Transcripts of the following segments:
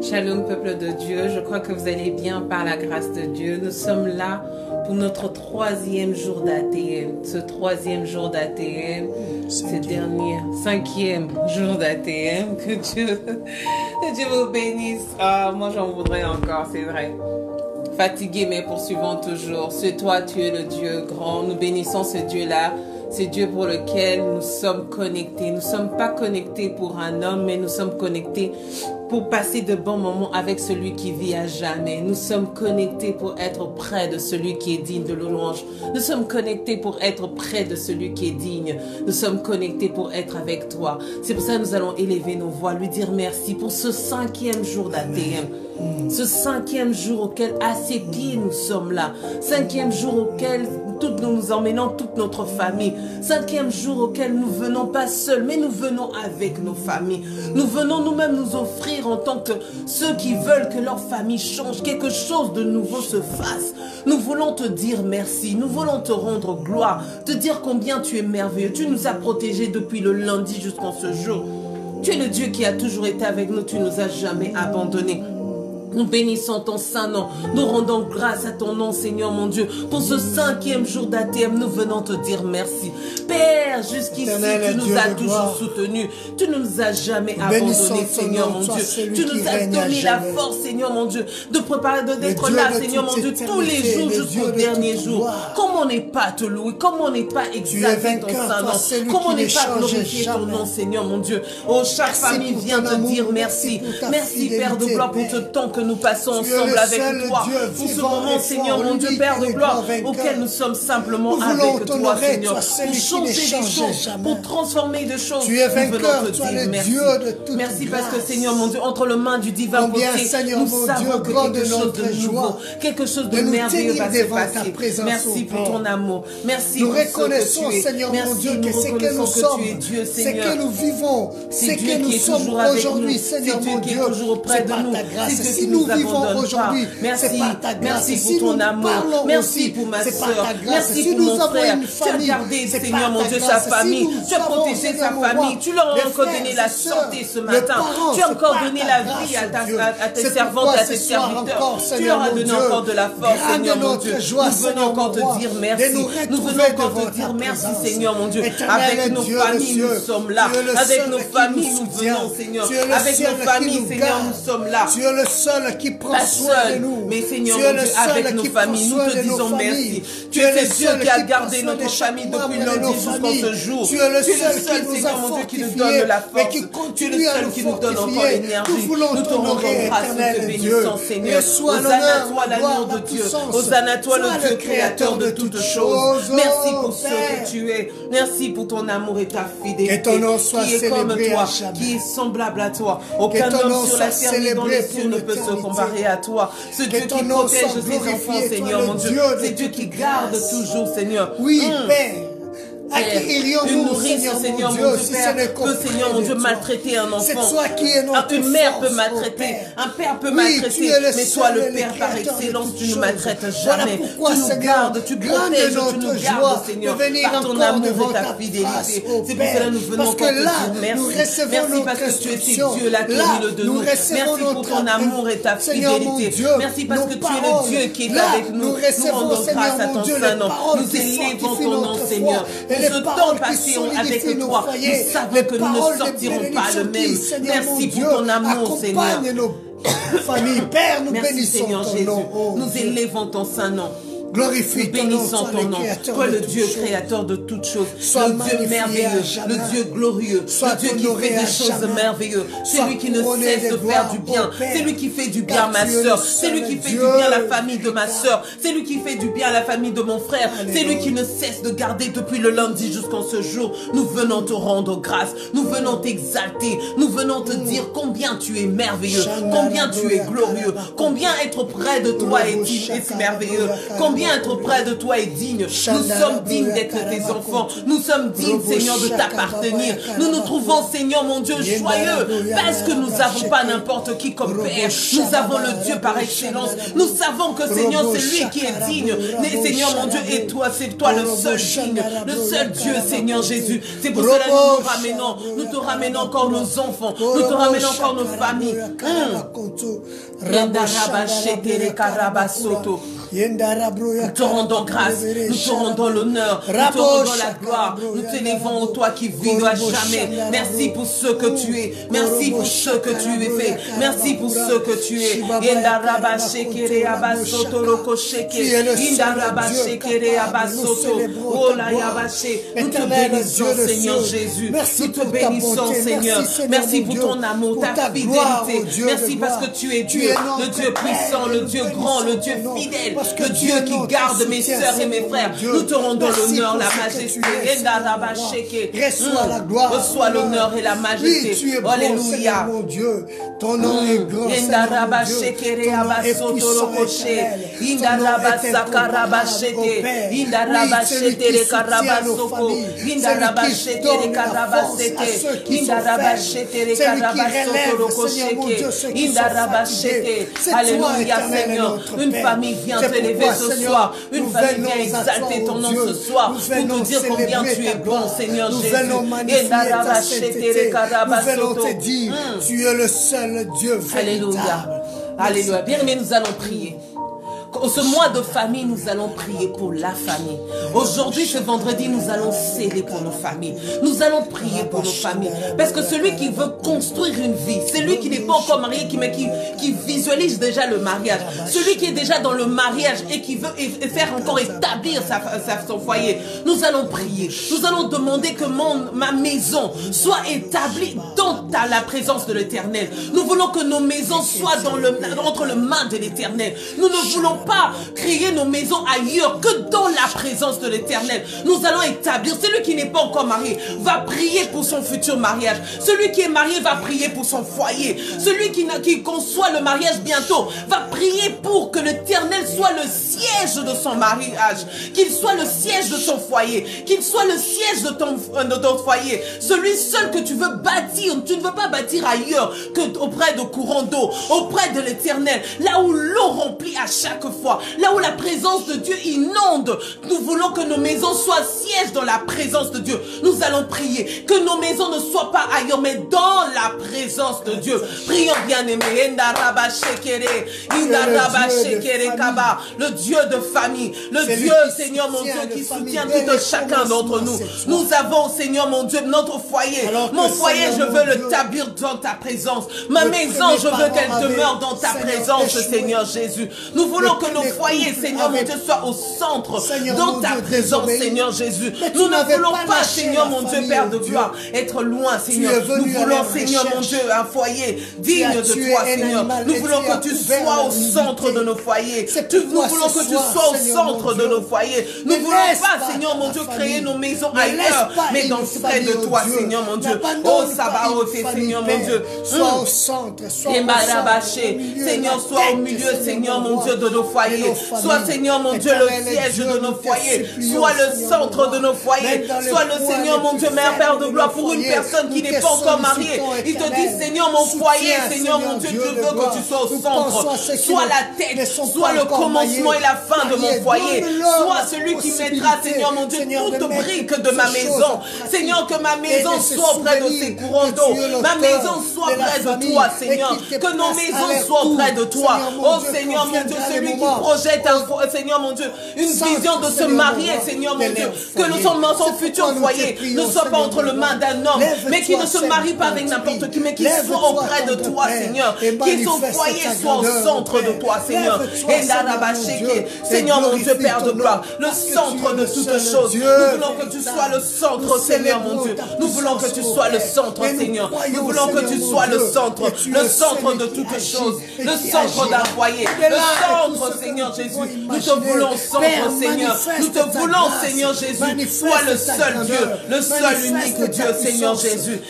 Shalom peuple de Dieu, je crois que vous allez bien par la grâce de Dieu. Nous sommes là pour notre troisième jour d'ATM. Ce troisième jour d'ATM, ce dernier, cinquième jour d'ATM, que Dieu vous bénisse. Ah, moi j'en voudrais encore, c'est vrai. Fatigué mais poursuivant toujours. C'est toi, tu es le Dieu grand. Nous bénissons ce Dieu-là. C'est Dieu pour lequel nous sommes connectés. Nous ne sommes pas connectés pour un homme, mais nous sommes connectés pour passer de bons moments avec celui qui vit à jamais. Nous sommes connectés pour être près de celui qui est digne de louange. Nous sommes connectés pour être près de celui qui est digne. Nous sommes connectés pour être avec toi. C'est pour ça que nous allons élever nos voix, lui dire merci pour ce cinquième jour d'ATM. Ce cinquième jour auquel à ses pieds nous sommes là. Cinquième jour auquel nous nous emmenons toute notre famille. Cinquième jour auquel nous venons pas seuls, mais nous venons avec nos familles. Nous venons nous-mêmes nous offrir en tant que ceux qui veulent que leur famille change, quelque chose de nouveau se fasse. Nous voulons te dire merci, nous voulons te rendre gloire, te dire combien tu es merveilleux. Tu nous as protégés depuis le lundi jusqu'en ce jour. Tu es le Dieu qui a toujours été avec nous, tu nous as jamais abandonnés. Nous bénissons ton saint nom. Nous rendons grâce à ton nom, Seigneur mon Dieu. Pour ce cinquième jour d'ATM, nous venons te dire merci. Père, jusqu'ici, tu nous as toujours soutenus. Tu ne nous as jamais abandonnés, Seigneur mon Dieu. Tu nous as donné la force, Seigneur mon Dieu, de préparer, d'être là, Seigneur mon Dieu, tous les jours jusqu'au dernier jour. Comment n'est pas te louer? Comment n'est pas exalter ton saint nom? Comment n'est pas glorifier ton nom, Seigneur mon Dieu? Oh, chaque famille vient te dire merci. Merci, Père de gloire, pour ce temps que nous passons ensemble avec toi, pour ce moment, Seigneur mon Dieu, Père de gloire, auquel nous sommes simplement avec toi, Seigneur, pour changer des choses, pour transformer des choses. Tu es vainqueur, tu es le Dieu de toute merci parce que, Seigneur mon Dieu, entre les mains du divin côté, nous savons que quelque chose de nouveau, quelque chose de merveilleux va se passer. Merci pour ton amour. Merci pour ce que tu es. Seigneur mon Dieu, que c'est que nous sommes, c'est que nous vivons, c'est que nous sommes aujourd'hui, Seigneur mon Dieu, c'est par ta grâce. Nous vivons aujourd'hui, c'est par ta grâce. Merci pour ton amour, merci pour ma soeur, merci pour mon frère. Tu as gardé, Seigneur mon Dieu, sa famille, tu as protégé sa famille, tu leur as encore donné la santé ce matin, tu as encore donné la vie à tes servantes et à tes serviteurs, tu leur as donné encore de la force, Seigneur mon Dieu. Nous venons encore te dire merci, nous venons encore te dire merci, Seigneur mon Dieu. Avec nos familles, nous sommes là, avec nos familles, nous venons, Seigneur, avec nos familles, Seigneur, nous sommes là. Tu es le seul qui prend soin de nous. Mais Seigneur, mon Dieu, avec nos familles, nous te disons merci. Tu es le Dieu qui a gardé notre famille depuis lundi jusqu'en ce jour. Tu es le seul, Seigneur, mon Dieu, qui nous donne la force. Tu es le seul qui nous donne encore l'énergie. Nous te rendons grâce, nous te bénissons, Seigneur. Hosanna à toi, l'agneau de Dieu. Hosanna à toi, le Dieu créateur de toutes choses. Merci pour ce que tu es. Merci pour ton amour et ta fidélité. Qui est comme toi, qui est semblable à toi. Aucun homme sur la terre ni dans les cieux ne peut se comparer à toi. Ce Dieu qui protège ses enfants, Seigneur mon Dieu. C'est Dieu qui garde toujours, Seigneur. Oui, Père. Une nourrice, Seigneur mon Dieu, peut, Seigneur mon Dieu, maltraiter un enfant. Une mère peut maltraiter, un père peut maltraiter, mais toi, le Père par excellence, tu ne maltraites jamais. Tu nous gardes, tu protèges, tu nous gardes, Seigneur, par ton amour et ta fidélité. C'est pour cela que nous venons encore te dire merci. Merci parce que tu es ce Dieu-là qui est au milieu de nous. Merci pour ton amour et ta fidélité. Merci parce que tu es le Dieu qui est avec nous. Nous rendons grâce à ton Saint-Nom. Nous élevons ton nom, Seigneur. Ce temps passé avec toi, nous savons que nous ne sortirons pas le même. Merci pour ton amour, Seigneur. Famille, Père, nous merci, bénissons Seigneur ton Jésus. nom. Nous élevons ton Saint-Nom. Glorifie ton nom, toi le Dieu créateur de toutes choses, le Dieu merveilleux, le Dieu glorieux, le Dieu qui fait des choses merveilleuses, c'est lui qui ne cesse de faire du bien, c'est lui qui fait du bien à ma soeur, c'est lui qui fait du bien à la famille de ma soeur, c'est lui qui fait du bien à la famille de mon frère, c'est lui qui ne cesse de garder depuis le lundi jusqu'en ce jour. Nous venons te rendre grâce, nous venons t'exalter, nous venons te dire combien tu es merveilleux, combien tu es glorieux, combien être près de toi est merveilleux, combien bien être auprès de toi est digne. Nous sommes dignes d'être tes enfants. Nous sommes dignes, Seigneur, de t'appartenir. Nous nous trouvons, Seigneur, mon Dieu, joyeux parce que nous n'avons pas n'importe qui comme Père. Nous avons le Dieu par excellence. Nous savons que, Seigneur, c'est lui qui est digne. Mais, Seigneur, mon Dieu, et toi, c'est toi le seul digne, le seul Dieu, Seigneur Jésus. C'est pour cela que nous ramenons. Nous te ramenons encore nos enfants. Nous te ramenons encore nos familles. Nous te rendons grâce, nous te rendons l'honneur, nous te rendons la gloire, nous t'élevons, toi qui vis à jamais. Merci pour ce que tu es, merci pour ce que tu es fait, merci pour ce que tu es. Nous te bénissons, Seigneur Jésus, nous te bénissons, Seigneur. Merci pour ton amour, ta fidélité. Merci parce que tu es Dieu, le Dieu puissant, le Dieu grand, le Dieu fidèle. Le Dieu qui garde mes sœurs et mes frères. Nous te rendons l'honneur, la majesté. Reçois la gloire. Reçois l'honneur et la majesté. Oui, tu es bon, Seigneur, mon Dieu. Ton nom est grand, Seigneur, mon Dieu. Ton nom est puissant, éternel. Ton nom est incomparable, ô Père. Oui, celui qui soutient nos familles. Celui qui donne la force à ceux qui sont faibles. Celui qui relève, Seigneur, mon Dieu, ceux qui sont fatigués. C'est toi, éternel, notre Père. Une famille vient t'élever ce soir. Une famille vient exalter ton nom ce soir. Pour te dire combien tu es bon, Seigneur Jésus. Nous venons magnifier ta sainteté. Nous venons te dire, tu es le seul Dieu véritable. Alléluia. Alléluia. Bien aimé, nous allons prier. Ce mois de famille, nous allons prier pour la famille. Aujourd'hui, ce vendredi, nous allons céder pour nos familles. Nous allons prier pour nos familles. Parce que celui qui veut construire une vie, celui qui n'est pas encore marié, qui visualise déjà le mariage, celui qui est déjà dans le mariage et qui veut faire encore établir son foyer, nous allons prier. Nous allons demander que ma maison soit établie dans la présence de l'Éternel. Nous voulons que nos maisons soient entre les mains de l'Éternel. Nous ne voulons pas créer nos maisons ailleurs que dans la présence de l'Éternel. Nous allons établir. Celui qui n'est pas encore marié va prier pour son futur mariage. Celui qui est marié va prier pour son foyer. Celui qui conçoit le mariage bientôt va prier pour que l'Éternel soit le siège de son mariage, qu'il soit le siège de son foyer, qu'il soit le siège de ton foyer. Celui seul que tu veux bâtir, tu ne veux pas bâtir ailleurs que auprès de courants d'eau, auprès de l'Éternel, là où l'eau remplit à chaque fois, là où la présence de Dieu inonde. Nous voulons que nos maisons soient sièges dans la présence de Dieu. Nous allons prier que nos maisons ne soient pas ailleurs, mais dans la présence de Dieu. Prions, bien-aimés. Le Dieu de famille, le Dieu, Seigneur mon Dieu, qui soutient tout chacun d'entre nous. Nous avons, Seigneur mon Dieu, notre foyer. Mon foyer, je veux le établir dans ta présence. Ma maison, je veux qu'elle demeure dans ta présence, Seigneur Jésus. Nous voulons que nos foyers, Seigneur mon Dieu, soient au centre, dans ta présence, Seigneur Jésus. Nous ne voulons pas, Seigneur mon Dieu, Père de gloire, être loin, Seigneur. Nous voulons, Seigneur mon Dieu, un foyer digne de toi, Seigneur. Nous voulons que tu sois au centre de nos foyers. Nous voulons que tu sois au centre de nos foyers. Nous ne voulons pas, Seigneur mon Dieu, créer nos maisons ailleurs, mais dans près de toi, Seigneur mon Dieu. Oh, Sabaoth, Seigneur mon Dieu. Sois au centre, sois Seigneur, sois au milieu, Seigneur mon Dieu, de nos foyers. Sois, Seigneur mon Dieu, le siège de nos foyers. Sois le centre de nos foyers. Sois le Seigneur mon Dieu, Mère, Père de gloire, pour une personne qui n'est pas encore mariée. Il te dit, Seigneur mon foyer, Seigneur mon Dieu, je veux que tu sois au centre. Sois la tête, sois le commencement et la fin de mon foyer. Sois celui qui mettra, Seigneur mon Dieu, toute brique de ma maison. Seigneur, que ma maison soit auprès de ces courants d'eau. Ma maison soit près de toi, Seigneur. Que nos maisons soient auprès de toi. Oh Seigneur mon Dieu, celui qui projette, Seigneur mon Dieu, une vision de se marier, Seigneur mon Dieu. Que son futur foyer ne soit pas entre les mains d'un homme, mais qu'il ne se marie pas avec n'importe qui, mais qu'il soit auprès de toi, Seigneur. Que son foyer soit au centre de toi, Seigneur. Seigneur mon Dieu, Père de gloire, le centre de toutes choses. Nous voulons que tu sois le centre, Seigneur mon Dieu. Nous voulons que tu sois le centre, Seigneur. Nous voulons que tu sois le centre de toutes choses, le centre d'un foyer, le centre Seigneur Jésus. Nous te voulons sombre, Seigneur. Nous te voulons, Seigneur Jésus. Sois le seul Dieu, le seul unique Dieu, Seigneur Jésus.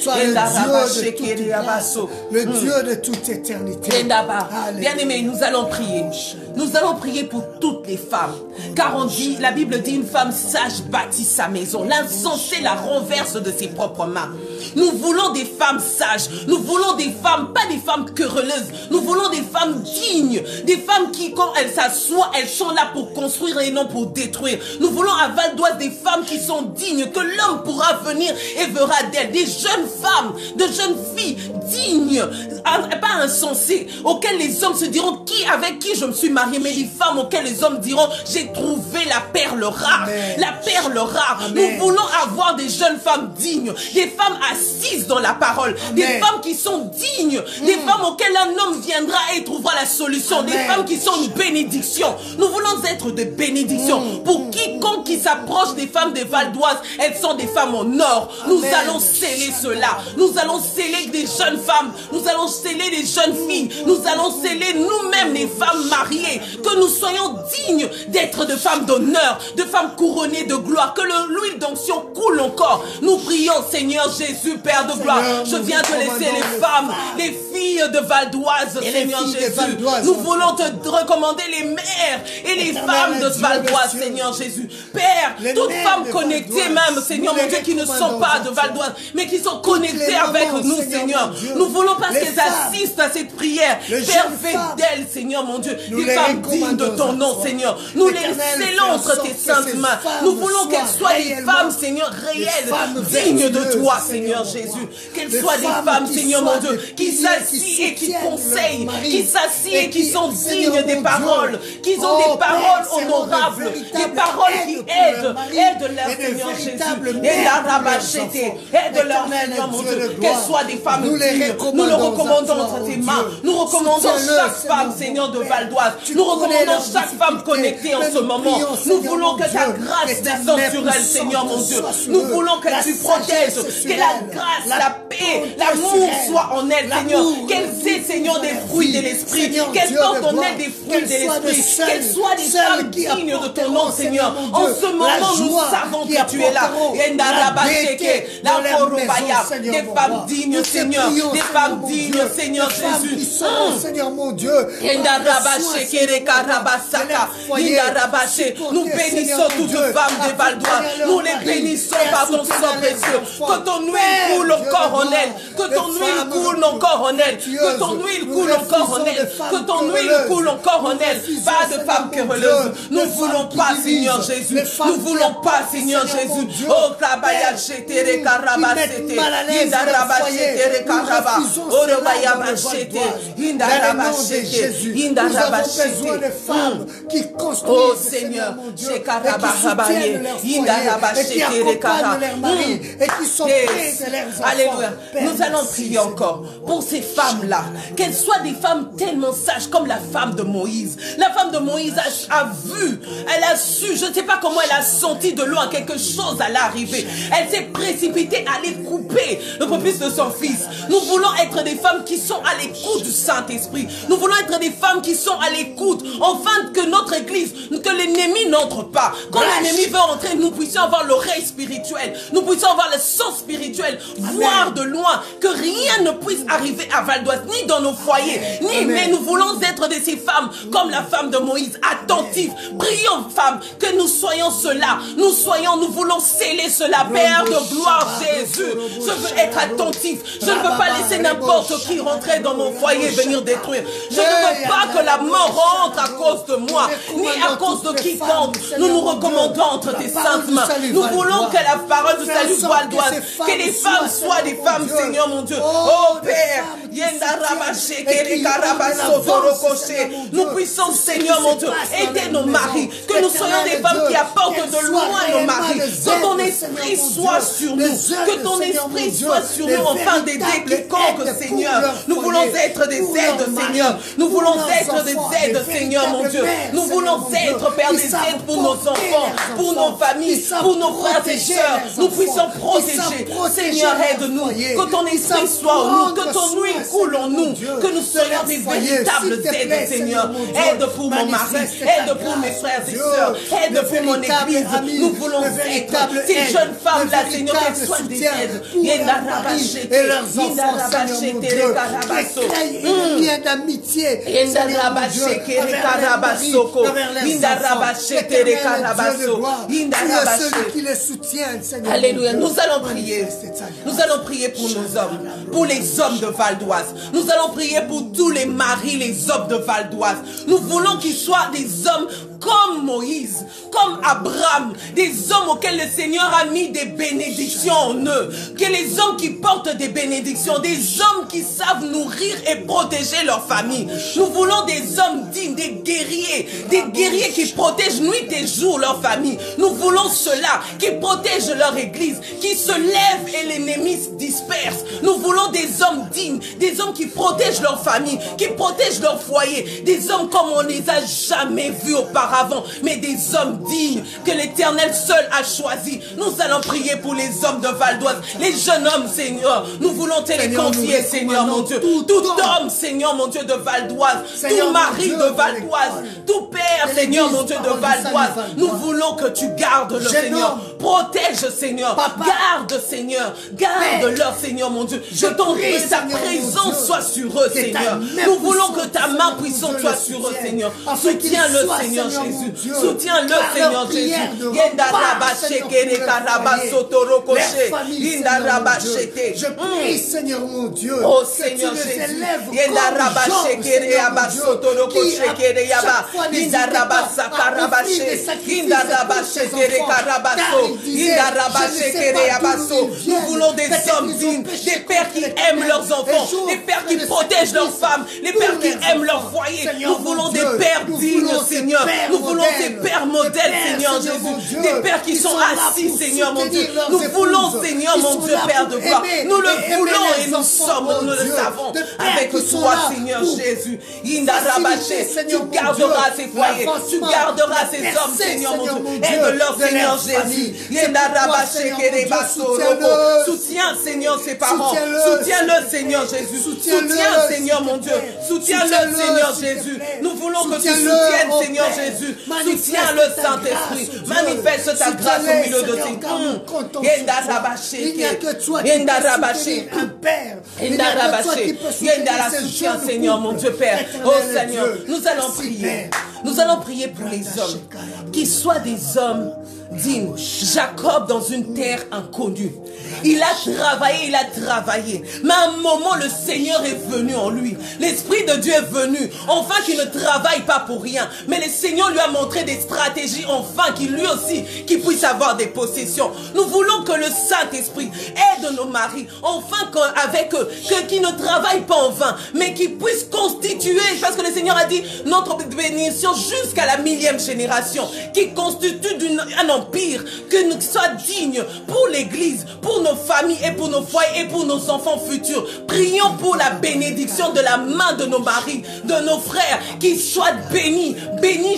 Le Dieu de toute éternité. Bien-aimés, nous allons prier. Nous allons prier pour toutes les femmes. Car on dit, la Bible dit, une femme sage bâtit sa maison. L'insensé la renverse de ses propres mains. Nous voulons des femmes sages. Nous voulons des femmes, pas des femmes querelleuses. Nous voulons des femmes dignes. Des femmes qui, quand elles s'assoient, elles sont là pour construire et non pour détruire. Nous voulons à Val d'Oise des femmes qui sont dignes, que l'homme pourra venir et verra d'elles. Des jeunes femmes, de jeunes filles dignes, pas insensées, auxquelles les hommes se diront avec qui je me suis mariée, mais des femmes auxquelles les hommes diront j'ai trouvé la perle rare. Amen. La perle rare. Amen. Nous voulons avoir des jeunes femmes dignes, des femmes assises dans la parole, amen, des femmes qui sont dignes, des femmes auxquelles un homme viendra et trouvera la solution, amen, des femmes qui sont une bénédiction. Nous voulons être des bénédictions pour quiconque qui s'approche des femmes de Val d'Oise. Elles sont des femmes en or. Amen. Nous allons sceller cela. Nous allons sceller des jeunes femmes. Nous allons sceller des jeunes filles. Nous allons sceller nous-mêmes les femmes mariées. Que nous soyons dignes d'être de femmes d'honneur, de femmes couronnées de gloire. Que l'huile d'onction coule encore. Nous prions, Seigneur Jésus, Père de gloire. Je viens te laisser les femmes, les filles de Val d'Oise, Seigneur Jésus. Nous voulons te recommander les mères et les femmes de Val d'Oise, Seigneur Jésus. Père, toutes femmes connectées même, Seigneur mon Dieu, qui ne sont pas de Val d'Oise, mais qui sont connectées avec nous, Seigneur. Nous voulons parce qu'elles assistent à cette prière. Père, fais d'elles, Seigneur mon Dieu, des femmes dignes de ton nom, Seigneur. Nous les scellons entre tes saintes mains. Nous voulons qu'elles soient des femmes, Seigneur, réelles, dignes de toi, Seigneur Jésus. Qu'elles soient des femmes, Seigneur mon Dieu, qui s'assient et qui conseillent, qui s'assient et qui sont dignes des paroles, qui ont des paroles honorables, des paroles qui aident leur Seigneur Jésus. Et la rabachete, aide-leur, Seigneur mon Dieu, qu'elles soient des femmes dignes. Nous le recommandons entre tes mains. Nous recommandons chaque femme, Seigneur, de Val d'Oise. Nous recommandons chaque femme connectée en ce moment. Nous voulons que ta grâce descende sur elle, Seigneur mon Dieu. Nous voulons que tu protèges, que la grâce, la paix, l'amour soit en elle, Seigneur. Qu'elle ait, Seigneur, des fruits de l'esprit. Qu'elle porte en elle des fruits de l'esprit. Qu'elle soit des femmes dignes de ton nom, Seigneur. En ce moment, nous savons que tu es là. Des femmes dignes, Seigneur. Des femmes dignes, Seigneur Jésus. Seigneur mon Dieu. Nous bénissons toutes les femmes de Val d'Oise. Nous les bénissons par ton sang précieux. Que ton huile coule encore en elle. Que ton huile coule encore en elle. Que ton huile coule encore en elle. Que ton huile coule encore en elle. Pas de femmes querelleuses. Nous ne voulons pas, Seigneur Jésus. Nous ne voulons pas, Seigneur Jésus. Oh, Kabaya Chetere Karabasete. Indarabasete Karaba. Oh, Rebaya Bachete. Indarabasete. Indarabasete. Qui construisent, oh Seigneur, et qui soutiennent leur foyer, et qui accompagnent leurs maris, et qui sont près de leurs enfants. Alléluia. Nous allons prier encore pour ces femmes-là, qu'elles soient des femmes tellement sages comme la femme de Moïse. La femme de Moïse a vu, elle a su, je ne sais pas comment elle a senti de loin quelque chose allait arriver. Elle s'est précipitée à aller couper le prépuce de son fils. Nous voulons être des femmes qui sont à l'écoute du Saint-Esprit. Nous voulons être des femmes qui sont à l'écoute, afin que notre église, que l'ennemi n'entre pas. Quand l'ennemi veut entrer, nous puissions avoir l'oreille spirituelle, nous puissions avoir le sens spirituel, voir de loin, que rien ne puisse arriver à Val d'Oise, ni dans nos foyers, ni, mais nous voulons être de ces femmes, comme la femme de Moïse, attentives. Prions, femmes, que nous soyons cela, nous voulons sceller cela, Père de gloire, Jésus. Je veux être attentif, je ne veux pas laisser n'importe qui rentrer dans mon foyer et venir détruire. Je ne veux pas que la mort rentre à cause de moi, ni à cause de quiconque. Nous nous recommandons entre tes saintes mains. Nous voulons que la parole du salut Val d'Oise, que les femmes soient des femmes, Seigneur mon Dieu. Oh Père, nous puissions, Seigneur mon Dieu, aider nos maris, que nous soyons des femmes qui apportent de loin nos maris, que ton esprit soit sur nous, que ton esprit soit sur nous, afin d'aider quiconque, Seigneur. Nous voulons être des aides, Seigneur. Nous voulons être des aides, Seigneur mon Dieu. Nous voulons être, Père, des aides pour nos enfants, pour nos familles, pour nos frères et sœurs. Nous puissions protéger. Seigneur, aide-nous. Que ton esprit soit en nous, que ton huile coule en nous, que nous soyons des véritables aides, Seigneur. Aide pour mon mari, aide pour mes frères et sœurs, aide pour mon église. Nous voulons être ces jeunes femmes-là, Seigneur, qu'elles soient des aides. Et leurs enfants, Seigneur, mon Dieu, un lien d'amitié, Seigneur, mon Dieu, celui qui les soutient, Seigneur. Alléluia. Nous allons prier. Nous allons prier pour nos hommes, pour les hommes de Val d'Oise. Nous allons prier pour tous les maris, les hommes de Val d'Oise. Nous voulons qu'ils soient des hommes comme Moïse, comme Abraham, des hommes auxquels le Seigneur a mis des bénédictions en eux. Que les hommes qui portent des bénédictions, des hommes qui savent nourrir et protéger leur famille. Nous voulons des hommes dignes, des guerriers qui protègent nuit et jour leur famille. Nous voulons ceux-là qui protègent leur église, qui se lèvent et l'ennemi se disperse. Nous voulons des hommes dignes, des hommes qui protègent leur famille, qui protègent leur foyer, des hommes comme on ne les a jamais vus auparavant, mais des hommes dignes que l'Éternel seul a choisi. Nous allons prier pour les hommes de Val d'Oise, les jeunes hommes, Seigneur. Nous voulons te les confier, Seigneur, mon Dieu. Tout homme, Seigneur, mon Dieu, de Val d'Oise, tout mari de Val d'Oise, tout père, Seigneur, mon Dieu, de Val d'Oise. Nous voulons que tu gardes le Seigneur. Protège, Seigneur. Garde, Seigneur. Garde-leur, Seigneur, mon Dieu. Que ta présence soit sur eux, Seigneur. Nous voulons que ta main puissante soit sur eux, Seigneur. Soutiens-le, Seigneur Jésus. Soutiens-le, Seigneur Jésus. Je prie, Seigneur, mon Dieu. Oh, Seigneur Jésus. Nous voulons des hommes dignes, des pères qui aiment leurs enfants, des pères qui protègent leurs femmes, des pères qui aiment leur foyer. Nous voulons des pères dignes, Seigneur. Nous voulons des pères modèles, Seigneur Jésus. Des pères qui sont assis, Seigneur mon Dieu. Nous voulons, Seigneur mon Dieu, Père de gloire. Nous le voulons et nous sommes, nous le savons. Avec toi, Seigneur Jésus. Tu garderas ces foyers. Tu garderas ces hommes, Seigneur mon Dieu. Aide-leur, Seigneur Jésus. Soutiens, Seigneur, ses parents. Soutiens-le, Seigneur Jésus. Soutiens, Seigneur mon Dieu. Soutiens-le, Seigneur Jésus. Nous voulons que tu soutiennes, Seigneur Jésus. Soutiens-le, Saint-Esprit. Manifeste ta grâce au milieu de tes Il n'y a que toi qui peux un père. Il n'y a que toi qui peux soutenir ces soutien, Seigneur, mon Dieu Père. Oh Seigneur, nous allons prier. Nous allons prier pour les hommes. Qu'ils soient des hommes dignes. Jacob dans une terre inconnue. Il a travaillé. Mais à un moment, le Seigneur est venu en lui. L'Esprit de Dieu est venu. Enfin, qu'il ne travaille pas pour rien. Mais le Seigneur lui a montré des stratégies. Enfin, qu'il lui aussi, qu'il puisse avoir des possessions. Nous voulons que le Saint-Esprit aide nos maris. Enfin, avec eux, qu'ils ne travaillent pas en vain. Mais qu'ils puissent constituer, parce que le Seigneur a dit, notre bénédiction jusqu'à la 1000e génération. Qui constitue un empire. Que nous soient dignes pour l'Église, pour nos familles et pour nos foyers et pour nos enfants futurs. Prions pour la bénédiction de la main de nos maris, de nos frères, qu'ils soient bénis,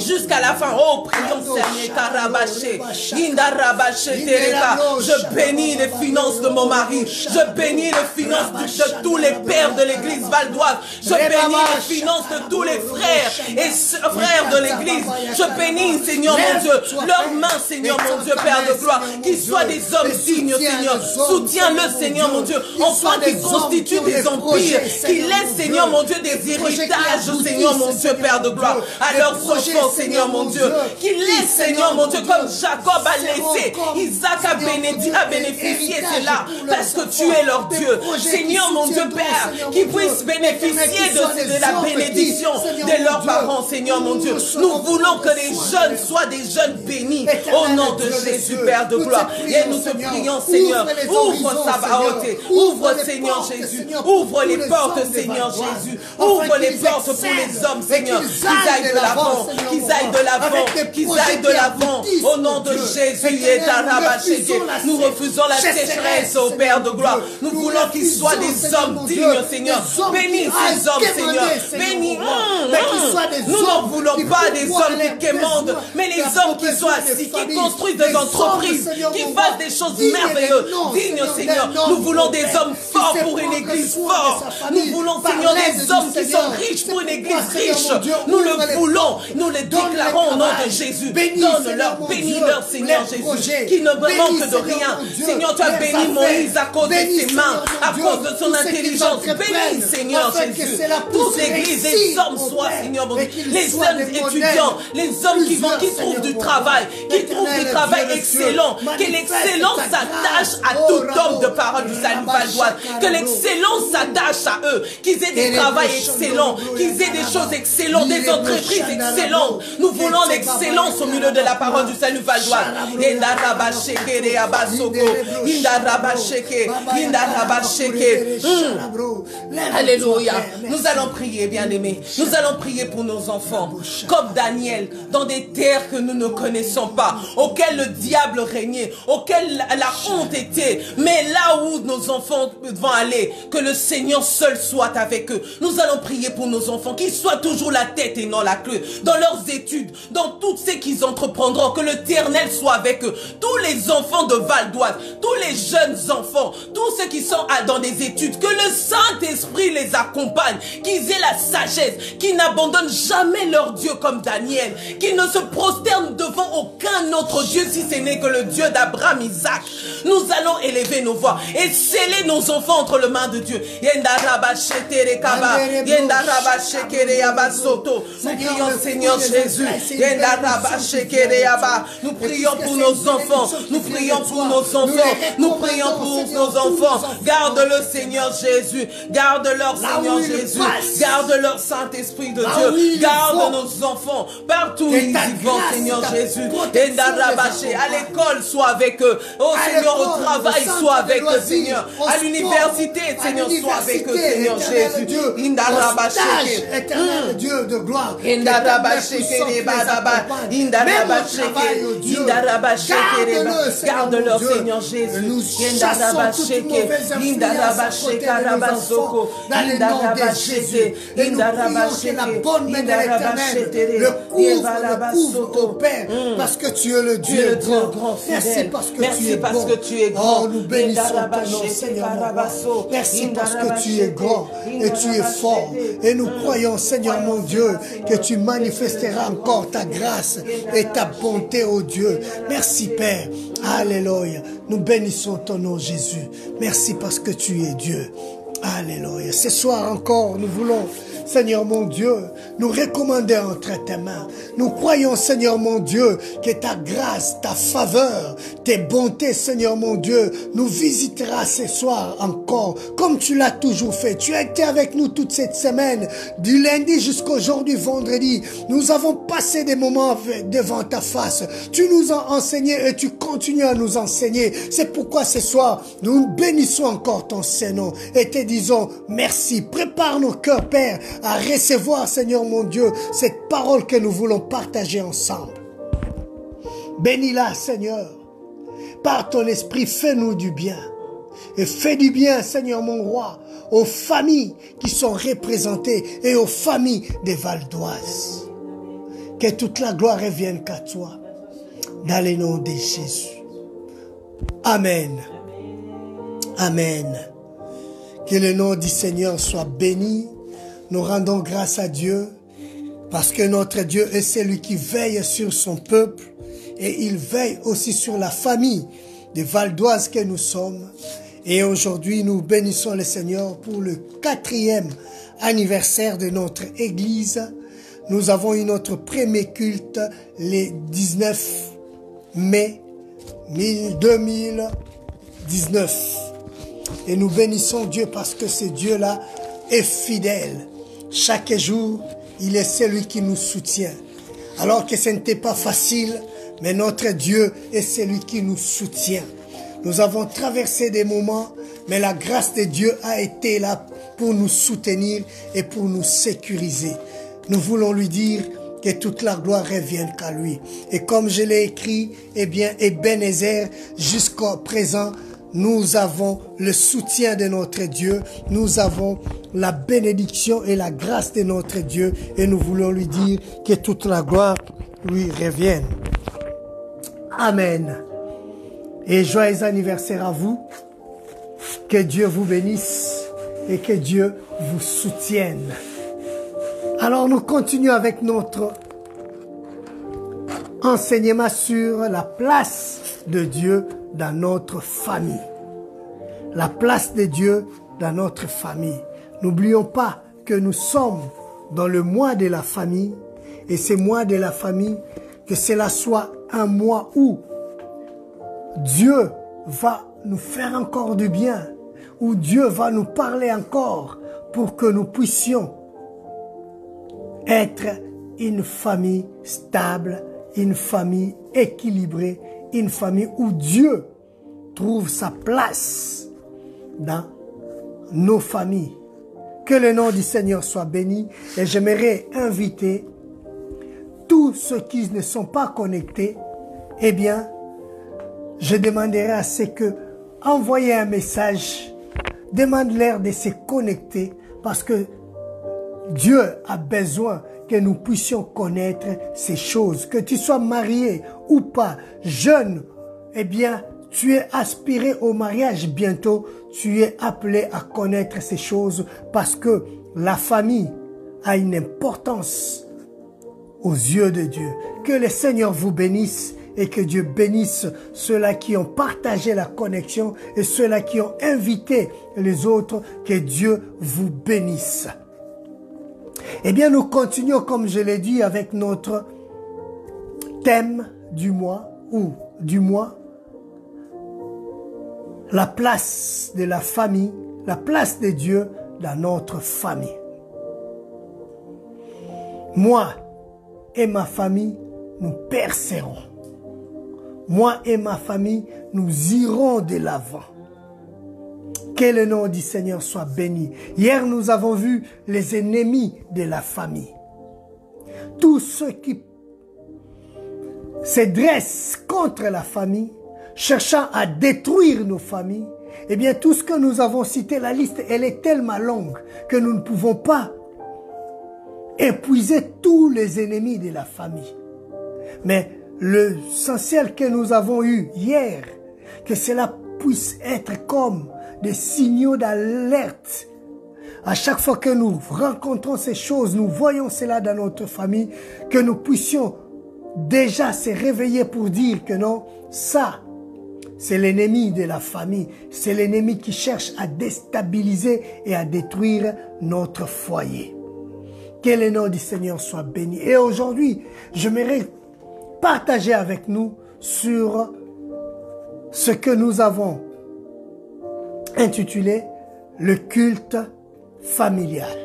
jusqu'à la fin. Oh, prions, Seigneur, Karabaché, Indarabaché, Tereka. Je bénis les finances de mon mari. Je bénis les finances de tous les pères de l'église Val d'Oise. Je bénis les finances de tous les frères et frères de l'église. Je bénis, Seigneur mon Dieu, leurs mains, Seigneur mon Dieu, Père de gloire. Qu'ils soient des hommes dignes, Seigneur. Soutiens-le, Seigneur mon Dieu. Enfin, qu'ils constituent des empires. Qu'ils laissent, Seigneur mon Dieu, des héritages, Seigneur mon Dieu, Père de gloire, à leurs enfants, Seigneur mon Dieu. Qu'ils laissent, Seigneur mon Dieu, comme Jacob a laissé. Isaac a bénéficié cela. Parce que tu es leur Dieu. Seigneur mon Dieu, Père, qu'ils puissent bénéficier de la bénédiction de leurs parents, Seigneur mon Dieu. Nous voulons que les jeunes soient des jeunes bénis. Au nom de Jésus, Père de gloire. Et nous te prions, Seigneur. Ouvre Sabaoth. Ouvre, Seigneur Jésus. Ouvre les portes, Seigneur Jésus. Ouvre les portes pour les hommes, Seigneur. Qu'ils aillent de l'avant. Qu'ils aillent de l'avant. Qu'ils aillent de l'avant. Au nom de Jésus. Nous refusons la sécheresse, au Père de gloire. Nous voulons qu'ils soient des hommes dignes, Seigneur. Bénis ces hommes, Seigneur. Bénis. Nous n'en voulons pas des hommes qui quémandent, mais les hommes qui sont assis, qui construisent des entreprises, qui fassent des choses merveilleuses, dignes, Seigneur. Nous voulons des hommes forts pour une église forte. Nous voulons, Seigneur, des hommes qui sont riches pour une église riche. Nous le voulons, nous le déclarons au nom de Jésus. Donne-leur, bénis-leur, Seigneur Jésus, qui ne manque de rien. Seigneur, tu as béni Moïse à cause de ses mains, à cause de son intelligence. Bénis, Seigneur Jésus, toute l'église, les hommes soient, Seigneur, les jeunes étudiants, les hommes qui trouvent du travail, qui trouvent du travail excellent, que l'excellence s'attache à tout homme de parole du salut Val-d'Oise, que l'excellence s'attache à eux, qu'ils aient des travails excellents, qu'ils aient des choses excellentes, des entreprises excellentes. Nous voulons l'excellence au milieu de la parole du salut Val-d'Oise. Alléluia. Nous allons prier, bien-aimés. Nous allons prier pour nos enfants, comme Daniel, dans des terres que nous ne connaissons pas, auxquelles le diable régnait, auxquelles la honte était. Mais là où nos enfants vont aller, que le Seigneur seul soit avec eux. Nous allons prier pour nos enfants, qu'ils soient toujours la tête et non la queue, dans leurs études, dans tout ce qu'ils entreprendront, que l'Éternel soit avec eux. Tous les enfants de Val-d'Oise, tous les jeunes enfants, tous ceux qui sont dans des études, que le Saint-Esprit les accompagne, qu'ils aient la sagesse, qu'ils n'abandonnent jamais leur Dieu comme Daniel, qu'ils ne se prosternent devant aucun autre Dieu si ce n'est que le Dieu d'Abraham, Isaac. Nous allons élever nos voix et sceller nos enfants entre les mains de Dieu. Nous prions, Seigneur Jésus. Nous prions pour nos enfants. Nous prions pour nos enfants. Nous prions pour nos enfants. Garde-le, Seigneur Jésus. Garde-leur, Seigneur Jésus. Garde-leur, Saint-Esprit de Dieu. Garde nos enfants. Partout où ils vont, Seigneur Jésus. À l'école, sois avec eux. Oh Seigneur, au travail, sois avec eux, Seigneur. À l'université, Seigneur, sois avec eux, Seigneur Jésus. Éternel Dieu de gloire. Garde-leur, Seigneur Jésus. Nous chassons toute mauvaise influence à côté de nos enfants. Dans le nom de Jésus. Et nous prions que la bonne main de l'Éternel le couvre au Père. Parce que tu es le Dieu grand. Merci parce que tu es grand. Oh, nous bénissons ton nom, Seigneur. Merci parce que tu es grand et tu es fort. Et nous croyons, Seigneur mon Dieu, que tu manifesteras encore ta grâce et ta bonté, oh Dieu. Merci Père. Alléluia. Nous bénissons ton nom, Jésus. Merci parce que tu es Dieu. Alléluia. Ce soir encore, nous voulons, Seigneur mon Dieu, nous recommander entre tes mains. Nous croyons, Seigneur mon Dieu, que ta grâce, ta faveur, tes bontés, Seigneur mon Dieu, nous visitera ce soir encore, comme tu l'as toujours fait. Tu as été avec nous toute cette semaine, du lundi jusqu'aujourd'hui, vendredi. Nous avons passé des moments devant ta face. Tu nous as enseigné et tu continues à nous enseigner. C'est pourquoi ce soir, nous bénissons encore ton Saint-Nom et te disons merci. Prépare nos cœurs, Père, à recevoir, Seigneur mon Dieu, cette parole que nous voulons partager ensemble. Bénis-la, Seigneur. Par ton esprit, fais-nous du bien. Et fais du bien, Seigneur mon roi, aux familles qui sont représentées et aux familles des Val-d'Oise. Que toute la gloire revienne qu'à toi. Dans le nom de Jésus. Amen. Amen. Que le nom du Seigneur soit béni. Nous rendons grâce à Dieu parce que notre Dieu est celui qui veille sur son peuple et il veille aussi sur la famille de Val-d'Oise que nous sommes. Et aujourd'hui, nous bénissons le Seigneur pour le 4e anniversaire de notre Église. Nous avons eu notre premier culte le 19 mai 2019. Et nous bénissons Dieu parce que ce Dieu-là est fidèle. Chaque jour, il est celui qui nous soutient. Alors que ce n'était pas facile, mais notre Dieu est celui qui nous soutient. Nous avons traversé des moments, mais la grâce de Dieu a été là pour nous soutenir et pour nous sécuriser. Nous voulons lui dire que toute la gloire revienne qu'à lui. Et comme je l'ai écrit, eh bien, Ebenezer, jusqu'à présent, nous avons le soutien de notre Dieu, nous avons la bénédiction et la grâce de notre Dieu et nous voulons lui dire que toute la gloire lui revienne. Amen. Et joyeux anniversaire à vous. Que Dieu vous bénisse et que Dieu vous soutienne. Alors nous continuons avec notre enseignement sur la place de Dieu dans notre famille. La place de Dieu dans notre famille. N'oublions pas que nous sommes dans le mois de la famille et ce mois de la famille, que cela soit un mois où Dieu va nous faire encore du bien, où Dieu va nous parler encore pour que nous puissions être une famille stable, une famille équilibrée, une famille où Dieu trouve sa place dans nos familles. Que le nom du Seigneur soit béni et j'aimerais inviter tous ceux qui ne sont pas connectés, eh bien, je demanderai à ceux que envoyer un message, demande-leur de se connecter parce que Dieu a besoin que nous puissions connaître ces choses. Que tu sois marié ou pas, jeune, eh bien, tu es aspiré au mariage bientôt, tu es appelé à connaître ces choses parce que la famille a une importance aux yeux de Dieu. Que le Seigneur vous bénisse et que Dieu bénisse ceux-là qui ont partagé la connexion et ceux-là qui ont invité les autres. Que Dieu vous bénisse. Eh bien, nous continuons, comme je l'ai dit, avec notre thème du mois, la place de la famille, la place de Dieu dans notre famille. Moi et ma famille, nous percerons. Moi et ma famille, nous irons de l'avant. Que le nom du Seigneur soit béni. Hier, nous avons vu les ennemis de la famille. Tous ceux qui se dressent contre la famille, cherchant à détruire nos familles, eh bien, tout ce que nous avons cité, la liste, elle est tellement longue que nous ne pouvons pas épuiser tous les ennemis de la famille. Mais l'essentiel que nous avons eu hier, que cela puisse être comme des signaux d'alerte. À chaque fois que nous rencontrons ces choses, nous voyons cela dans notre famille, que nous puissions déjà se réveiller pour dire que non, ça, c'est l'ennemi de la famille. C'est l'ennemi qui cherche à déstabiliser et à détruire notre foyer. Que le nom du Seigneur soit béni. Et aujourd'hui, j'aimerais partager avec nous sur ce que nous avons intitulé le culte familial.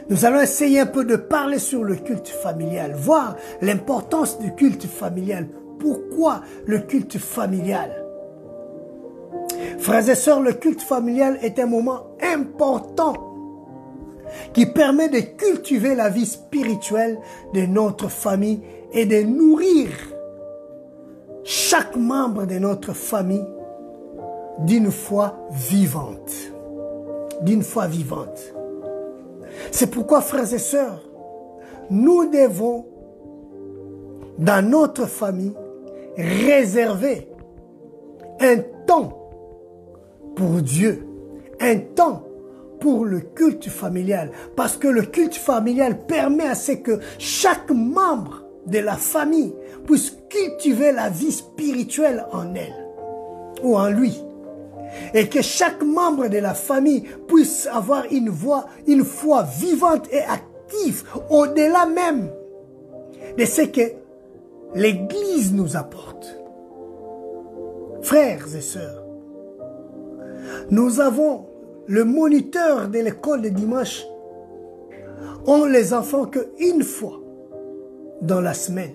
Nous allons essayer un peu de parler sur le culte familial, voir l'importance du culte familial. Pourquoi le culte familial? Frères et sœurs, le culte familial est un moment important qui permet de cultiver la vie spirituelle de notre famille et de nourrir chaque membre de notre famille d'une foi vivante. D'une foi vivante. C'est pourquoi, frères et sœurs, nous devons, dans notre famille, réserver un temps pour Dieu, un temps pour le culte familial. Parce que le culte familial permet à ce que chaque membre de la famille puisse cultiver la vie spirituelle en elle ou en lui. Et que chaque membre de la famille puisse avoir une foi vivante et active au-delà même de ce que l'Église nous apporte. Frères et sœurs, nous avons le moniteur de l'école de dimanche, ont les enfants qu'une fois dans la semaine.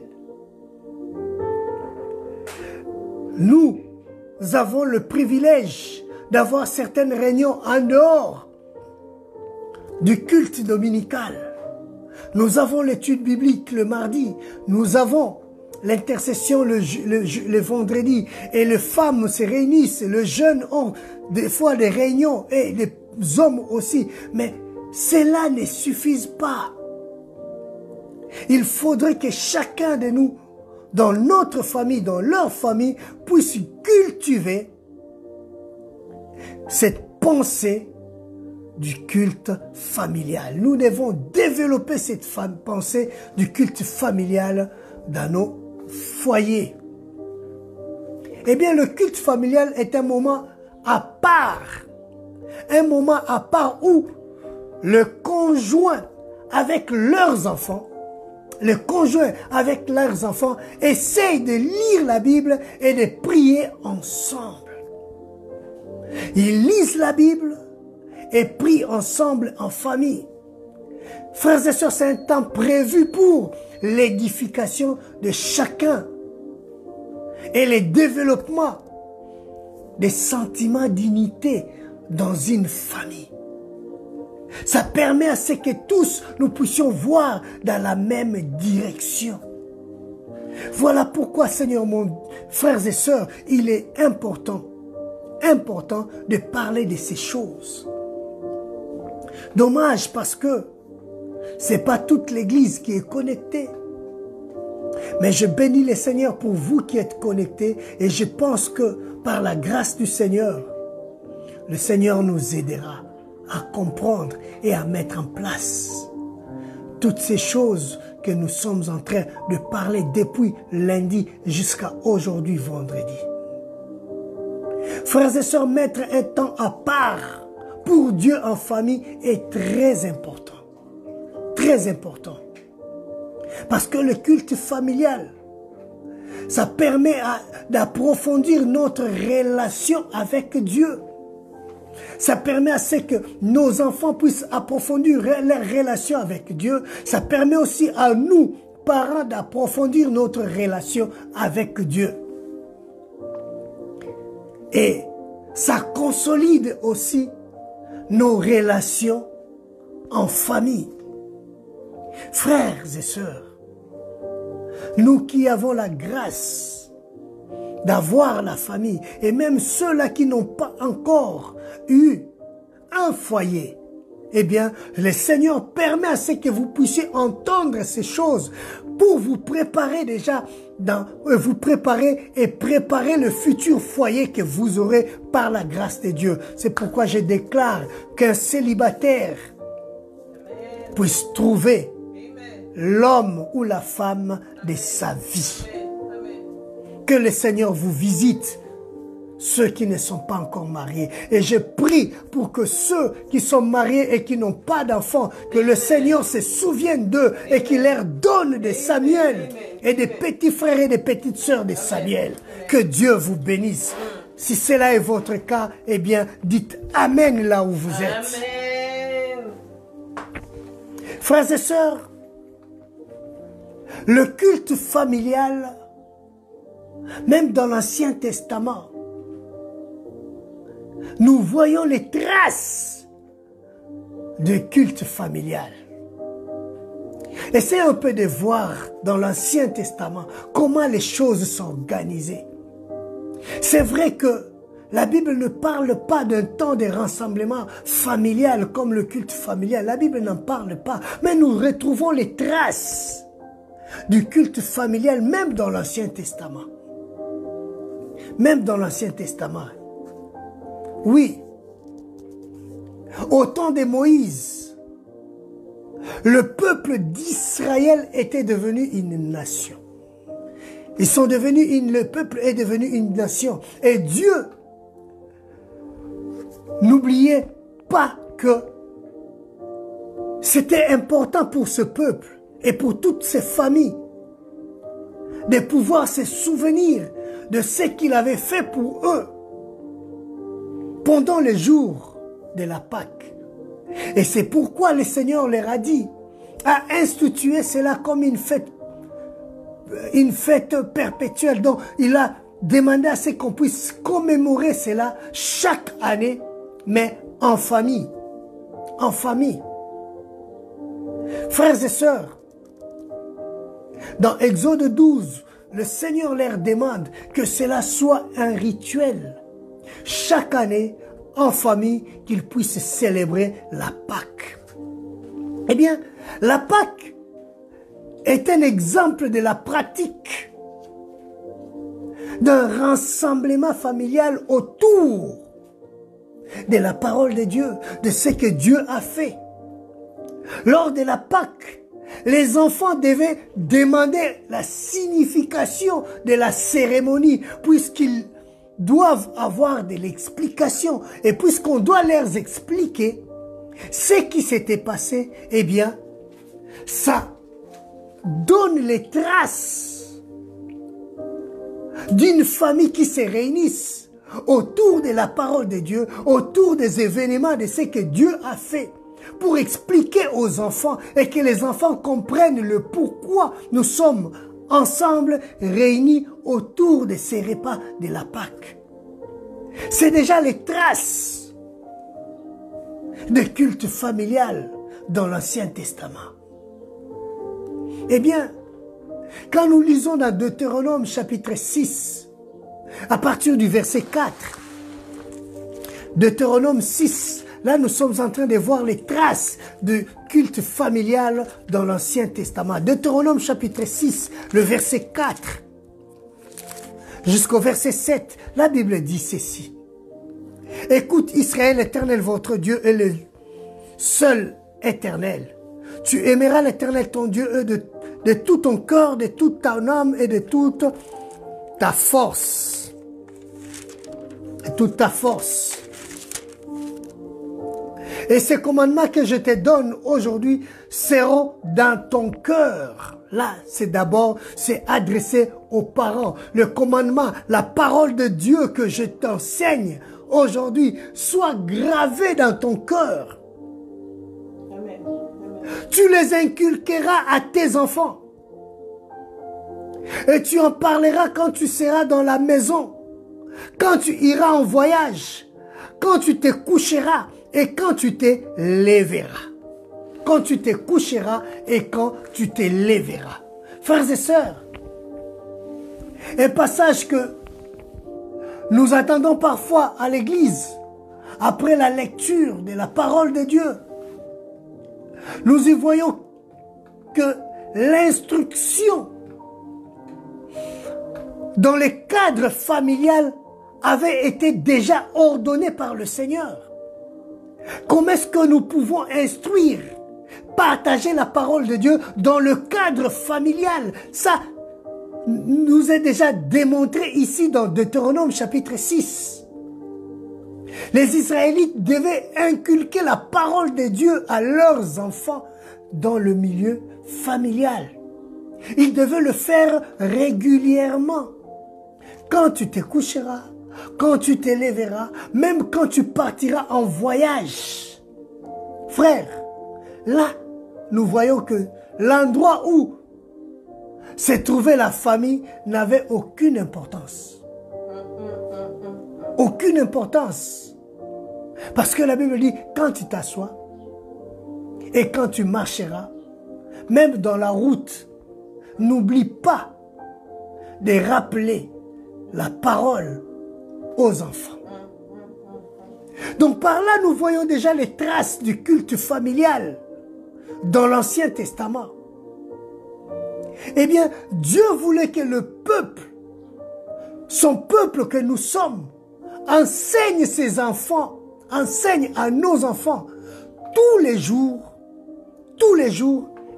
Nous avons le privilège d'avoir certaines réunions en dehors du culte dominical. Nous avons l'étude biblique le mardi. Nous avons l'intercession le vendredi et les femmes se réunissent, les jeunes ont des fois des réunions et les hommes aussi. Mais cela ne suffit pas. Il faudrait que chacun de nous, dans notre famille, dans leur famille, puisse cultiver cette pensée du culte familial. Nous devons développer cette pensée du culte familial dans nos foyers. Eh bien, le culte familial est un moment à part. Un moment à part où le conjoint avec leurs enfants, les conjoints avec leurs enfants essayent de lire la Bible et de prier ensemble. Ils lisent la Bible et prient ensemble en famille. Frères et sœurs, c'est un temps prévu pour l'édification de chacun et le développement des sentiments d'unité dans une famille. Ça permet à ce que tous nous puissions voir dans la même direction. Voilà pourquoi, Seigneur, mon frères et sœurs, il est important de parler de ces choses. Dommage parce que c'est pas toute l'église qui est connectée. Mais je bénis le Seigneur pour vous qui êtes connectés et je pense que par la grâce du Seigneur, le Seigneur nous aidera à comprendre et à mettre en place toutes ces choses que nous sommes en train de parler depuis lundi jusqu'à aujourd'hui, vendredi. Frères et sœurs, mettre un temps à part pour Dieu en famille est très important. Très important. Parce que le culte familial, ça permet d'approfondir notre relation avec Dieu. Ça permet à ce que nos enfants puissent approfondir leur relation avec Dieu. Ça permet aussi à nous, parents, d'approfondir notre relation avec Dieu. Et ça consolide aussi nos relations en famille. Frères et sœurs, nous qui avons la grâce d'avoir la famille, et même ceux-là qui n'ont pas encore eu un foyer, eh bien, le Seigneur permet à ce que vous puissiez entendre ces choses pour vous préparer déjà, vous préparer et préparer le futur foyer que vous aurez par la grâce de Dieu. C'est pourquoi je déclare qu'un célibataire puisse trouver l'homme ou la femme de sa vie. Que le Seigneur vous visite, ceux qui ne sont pas encore mariés. Et je prie pour que ceux qui sont mariés et qui n'ont pas d'enfants, que le Seigneur se souvienne d'eux et qu'il leur donne des Samuel et des petits frères et des petites sœurs de Samuel. Que Dieu vous bénisse. Si cela est votre cas, eh bien, dites Amen là où vous êtes. Amen. Frères et sœurs, le culte familial, même dans l'Ancien Testament, nous voyons les traces de culte familial. Essayez un peu de voir dans l'Ancien Testament comment les choses sont organisées. C'est vrai que la Bible ne parle pas d'un temps de rassemblement familial comme le culte familial. La Bible n'en parle pas. Mais nous retrouvons les traces du culte familial même dans l'Ancien Testament. Même dans l'Ancien Testament. Oui. Au temps de Moïse, le peuple d'Israël était devenu une nation. Ils sont devenus le peuple est devenu une nation. Et Dieu, n'oubliez pas que c'était important pour ce peuple et pour toutes ces familles de pouvoir se souvenir de ce qu'il avait fait pour eux pendant les jours de la Pâque. Et c'est pourquoi le Seigneur leur a dit, a institué cela comme une fête perpétuelle. Donc il a demandé à ce qu'on puisse commémorer cela chaque année, mais en famille. En famille. Frères et sœurs, dans Exode 12, le Seigneur leur demande que cela soit un rituel. Chaque année, en famille, qu'ils puissent célébrer la Pâque. Eh bien, la Pâque est un exemple de la pratique d'un rassemblement familial autour de la parole de Dieu, de ce que Dieu a fait. Lors de la Pâque, les enfants devaient demander la signification de la cérémonie, puisqu'ils doivent avoir de l'explication. Et puisqu'on doit leur expliquer ce qui s'était passé, eh bien, ça donne les traces d'une famille qui se réunisse autour de la parole de Dieu, autour des événements de ce que Dieu a fait, pour expliquer aux enfants et que les enfants comprennent le pourquoi nous sommes ensemble réunis autour de ces repas de la Pâque. C'est déjà les traces de culte familial dans l'Ancien Testament. Eh bien, quand nous lisons dans Deutéronome chapitre 6, à partir du verset 4, Deutéronome 6, là nous sommes en train de voir les traces de culte familial dans l'Ancien Testament. Deutéronome chapitre 6, le verset 4, jusqu'au verset 7, la Bible dit ceci. Écoute Israël, l'Éternel votre Dieu est le seul éternel. Tu aimeras l'Éternel ton Dieu de tout ton corps, de toute ton âme et de toute ta force. De toute ta force. Et ces commandements que je te donne aujourd'hui seront dans ton cœur. Là, c'est adressé aux parents. Le commandement, la parole de Dieu que je t'enseigne aujourd'hui, soit gravé dans ton cœur. Amen. Tu les inculqueras à tes enfants. Et tu en parleras quand tu seras dans la maison, quand tu iras en voyage, quand tu te coucheras et quand tu te lèveras. Quand tu te coucheras et quand tu te lèveras. Frères et sœurs, un passage que nous attendons parfois à l'église, après la lecture de la parole de Dieu, nous y voyons que l'instruction dans le cadre familial avait été déjà ordonnée par le Seigneur. Comment est-ce que nous pouvons instruire, partager la parole de Dieu dans le cadre familial? Ça nous est déjà démontré ici dans Deutéronome chapitre 6. Les Israélites devaient inculquer la parole de Dieu à leurs enfants dans le milieu familial. Ils devaient le faire régulièrement. Quand tu te coucheras, quand tu te lèveras, même quand tu partiras en voyage. Frère, là, nous voyons que l'endroit où se trouvait la famille n'avait aucune importance. Aucune importance. Parce que la Bible dit, quand tu t'assois et quand tu marcheras, même dans la route, n'oublie pas de rappeler la parole aux enfants. Donc par là, nous voyons déjà les traces du culte familial dans l'Ancien Testament. Eh bien, Dieu voulait que le peuple, son peuple que nous sommes, enseigne ses enfants, enseigne à nos enfants tous les jours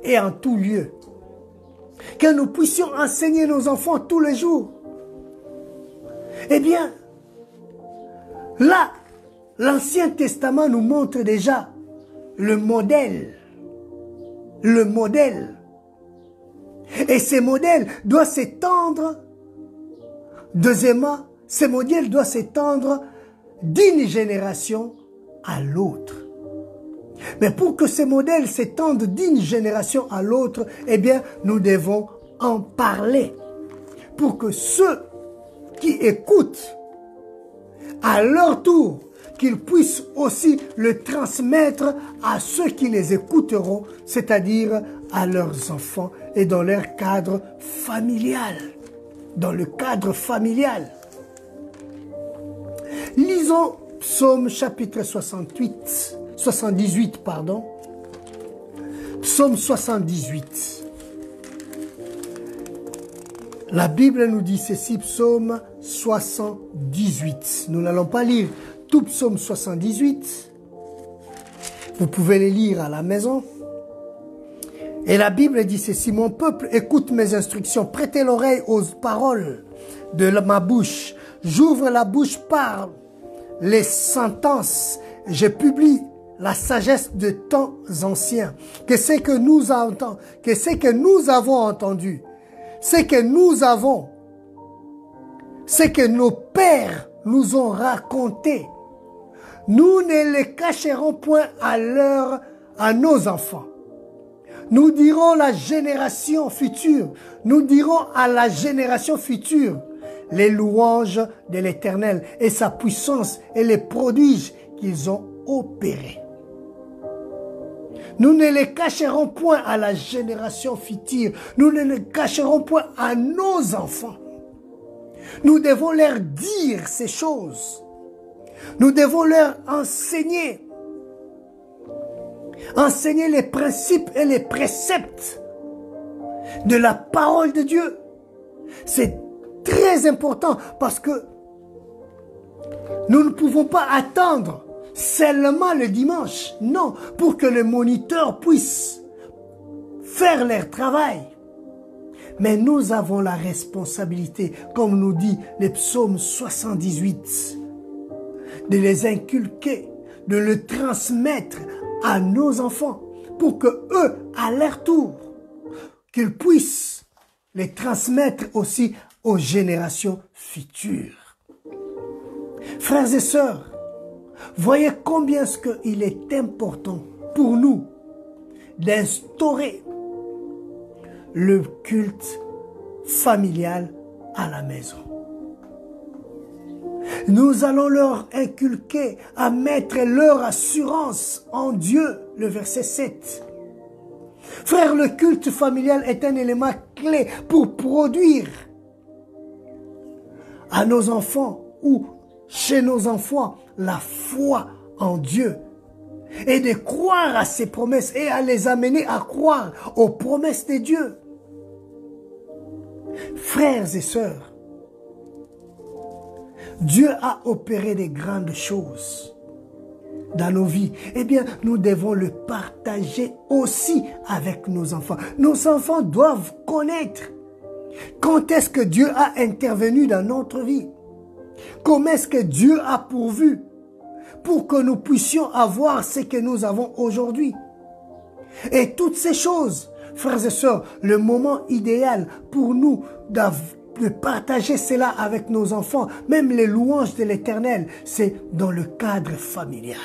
et en tout lieu. Que nous puissions enseigner nos enfants tous les jours. Eh bien, là, l'Ancien Testament nous montre déjà le modèle. Le modèle. Et ce modèle doit s'étendre, deuxièmement, ce modèle doit s'étendre d'une génération à l'autre. Mais pour que ce modèle s'étende d'une génération à l'autre, eh bien, nous devons en parler. Pour que ceux qui écoutent, à leur tour, qu'ils puissent aussi le transmettre à ceux qui les écouteront, c'est-à-dire à leurs enfants et dans leur cadre familial. dans le cadre familial. Lisons Psaume chapitre 78, pardon. Psaume 78. La Bible nous dit ceci, Psaume 78. Nous n'allons pas lire tout Psaume 78. Vous pouvez les lire à la maison. Et la Bible dit ceci, mon peuple écoute mes instructions, prêtez l'oreille aux paroles de ma bouche. J'ouvre la bouche par les sentences, je publie la sagesse de temps anciens. Que c'est que nous avons entendu, c'est que nous avons, c'est que nos pères nous ont raconté. Nous ne les cacherons point à nos enfants. Nous dirons la génération future, nous dirons à la génération future les louanges de l'Éternel et sa puissance et les prodiges qu'ils ont opérés. Nous ne les cacherons point à la génération future, nous ne les cacherons point à nos enfants. Nous devons leur dire ces choses. Nous devons leur enseigner les principes et les préceptes de la parole de Dieu. C'est très important parce que nous ne pouvons pas attendre seulement le dimanche. Non, pour que les moniteurs puissent faire leur travail. Mais nous avons la responsabilité, comme nous dit le psaume 78, de les inculquer, de le transmettre à nos enfants pour que eux, à leur tour, qu'ils puissent les transmettre aussi aux générations futures. Frères et sœurs, voyez combien ce qu'il est important pour nous d'instaurer le culte familial à la maison. Nous allons leur inculquer à mettre leur assurance en Dieu, le verset 7. Frère, le culte familial est un élément clé pour produire à nos enfants ou chez nos enfants la foi en Dieu et de croire à ses promesses et à les amener à croire aux promesses de Dieu. Frères et sœurs, Dieu a opéré des grandes choses dans nos vies. Eh bien, nous devons le partager aussi avec nos enfants. Nos enfants doivent connaître quand est-ce que Dieu a intervenu dans notre vie. Comment est-ce que Dieu a pourvu pour que nous puissions avoir ce que nous avons aujourd'hui. Et toutes ces choses, frères et sœurs, le moment idéal pour nous de partager cela avec nos enfants, même les louanges de l'Éternel, c'est dans le cadre familial.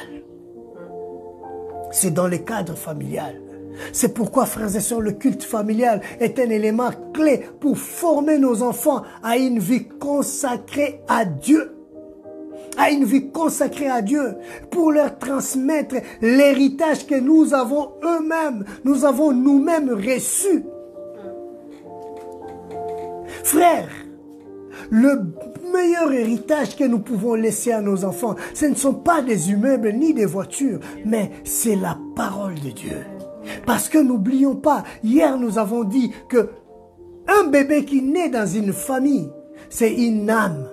C'est dans le cadre familial. C'est pourquoi, frères et sœurs, le culte familial est un élément clé pour former nos enfants à une vie consacrée à Dieu. À une vie consacrée à Dieu, pour leur transmettre l'héritage que nous avons eux-mêmes, nous avons nous-mêmes reçu. Frères, le meilleur héritage que nous pouvons laisser à nos enfants, ce ne sont pas des immeubles ni des voitures, mais c'est la parole de Dieu. Parce que n'oublions pas, hier nous avons dit que un bébé qui naît dans une famille, c'est une âme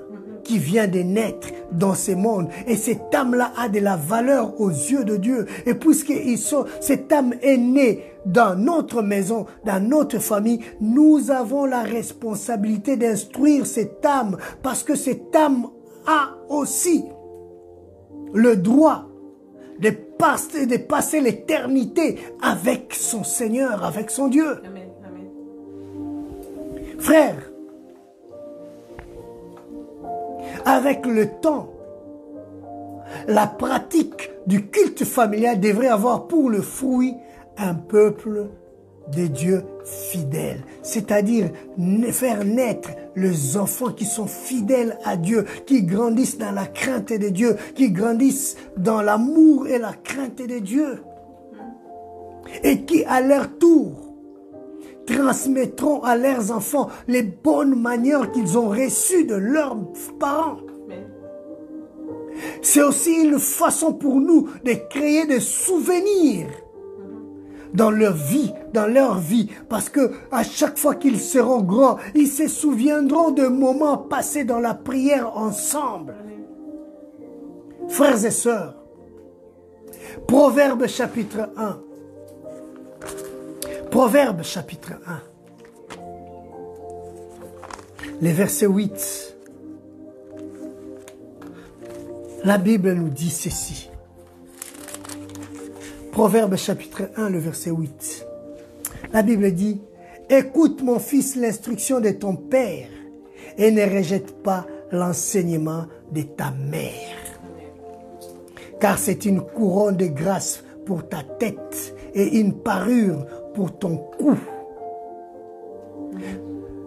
qui vient de naître dans ce monde. Et cette âme-là a de la valeur aux yeux de Dieu. Et puisque cette âme est née dans notre maison, dans notre famille, nous avons la responsabilité d'instruire cette âme. Parce que cette âme a aussi le droit de passer l'éternité avec son Seigneur, avec son Dieu. Amen. Amen. Frères, avec le temps, la pratique du culte familial devrait avoir pour le fruit un peuple de Dieu fidèle. C'est-à-dire faire naître les enfants qui sont fidèles à Dieu, qui grandissent dans la crainte de Dieu, qui grandissent dans l'amour et la crainte de Dieu. Et qui, à leur tour, transmettront à leurs enfants les bonnes manières qu'ils ont reçues de leurs parents. C'est aussi une façon pour nous de créer des souvenirs dans leur vie, parce que à chaque fois qu'ils seront grands, ils se souviendront de moments passés dans la prière ensemble. Frères et sœurs, Proverbes chapitre 1. Proverbes chapitre 1. Les versets 8. La Bible nous dit ceci. Proverbes chapitre 1, le verset 8. La Bible dit, « Écoute mon fils l'instruction de ton père et ne rejette pas l'enseignement de ta mère. Car c'est une couronne de grâce pour ta tête et une parure pour ton cou. »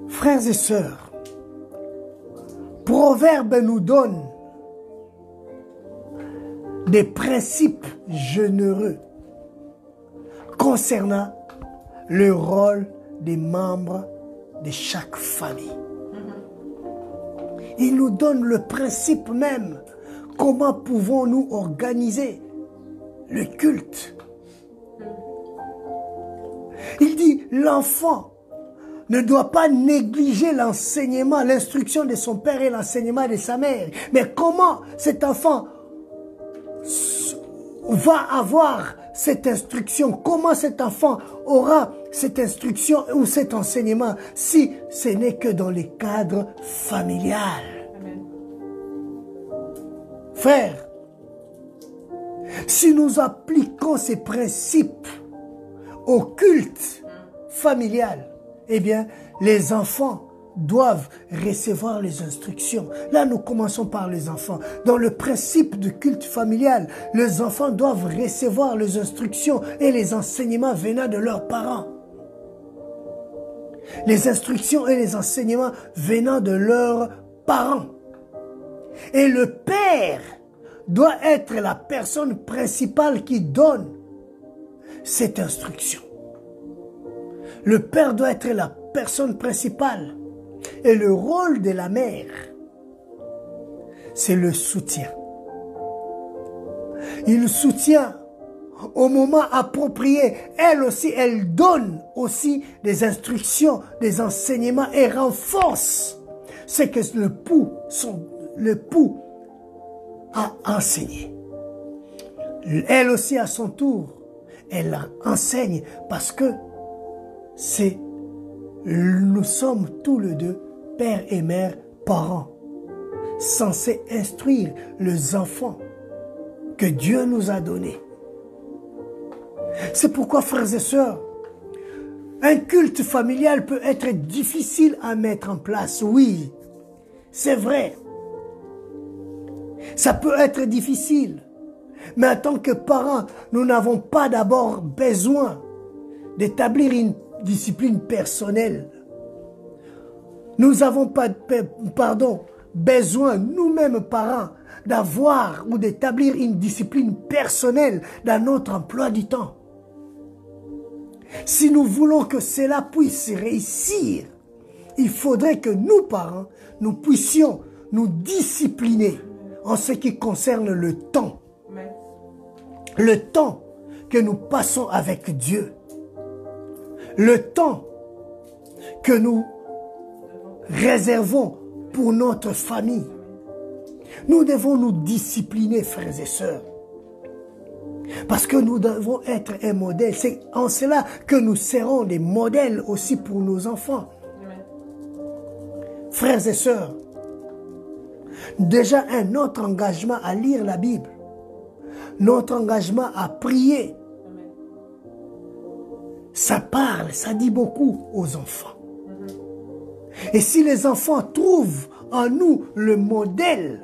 Frères et sœurs, Proverbe nous donne des principes généreux concernant le rôle des membres de chaque famille. Il nous donne le principe même. Comment pouvons-nous organiser le culte? Il dit, l'enfant ne doit pas négliger l'enseignement, l'instruction de son père et l'enseignement de sa mère. Mais comment cet enfant va avoir cette instruction? Comment cet enfant aura cette instruction ou cet enseignement si ce n'est que dans le cadre familial? Amen. Frères, si nous appliquons ces principes au culte familial, eh bien, les enfants doivent recevoir les instructions. Là, nous commençons par les enfants. Dans le principe du culte familial, les enfants doivent recevoir les instructions et les enseignements venant de leurs parents. Les instructions et les enseignements venant de leurs parents. Et le père doit être la personne principale qui donne cette instruction. Le père doit être la personne principale. Et le rôle de la mère, c'est le soutien. Il soutient au moment approprié. Elle aussi, elle donne aussi des instructions, des enseignements et renforce ce que l'époux a enseigné. Elle aussi, à son tour, elle enseigne parce que nous sommes tous les deux, père et mère, parents, censés instruire les enfants que Dieu nous a donnés. C'est pourquoi, frères et sœurs, un culte familial peut être difficile à mettre en place. Oui, c'est vrai. Ça peut être difficile. Mais en tant que parents, nous n'avons pas d'abord besoin d'établir une discipline personnelle. Nous avons pas, besoin, nous-mêmes parents, d'avoir ou d'établir une discipline personnelle dans notre emploi du temps. Si nous voulons que cela puisse réussir, il faudrait que nous, parents, nous puissions nous discipliner en ce qui concerne le temps. Le temps que nous passons avec Dieu. Le temps que nous réservons pour notre famille. Nous devons nous discipliner, frères et sœurs. Parce que nous devons être un modèle. C'est en cela que nous serons des modèles aussi pour nos enfants. Frères et sœurs, déjà un autre engagement à lire la Bible. Notre engagement à prier. Ça parle, ça dit beaucoup aux enfants. Et si les enfants trouvent en nous le modèle,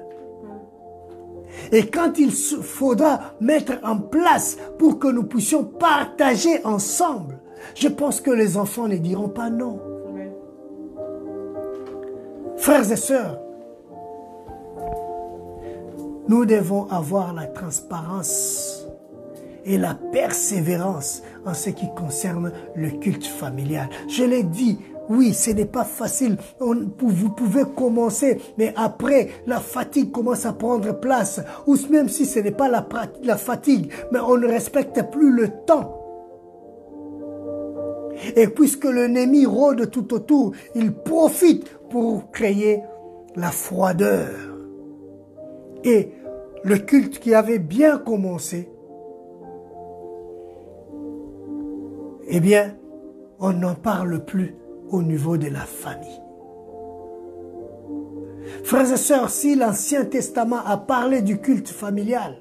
et quand il faudra mettre en place pour que nous puissions partager ensemble, je pense que les enfants ne diront pas non. Frères et sœurs, nous devons avoir la transparence et la persévérance en ce qui concerne le culte familial. Je l'ai dit, oui, ce n'est pas facile. Vous pouvez commencer, mais après, la fatigue commence à prendre place. Ou même si ce n'est pas la fatigue, mais on ne respecte plus le temps. Et puisque l'ennemi rôde tout autour, il profite pour créer la froideur. Et le culte qui avait bien commencé, eh bien, on n'en parle plus au niveau de la famille. Frères et sœurs, si l'Ancien Testament a parlé du culte familial,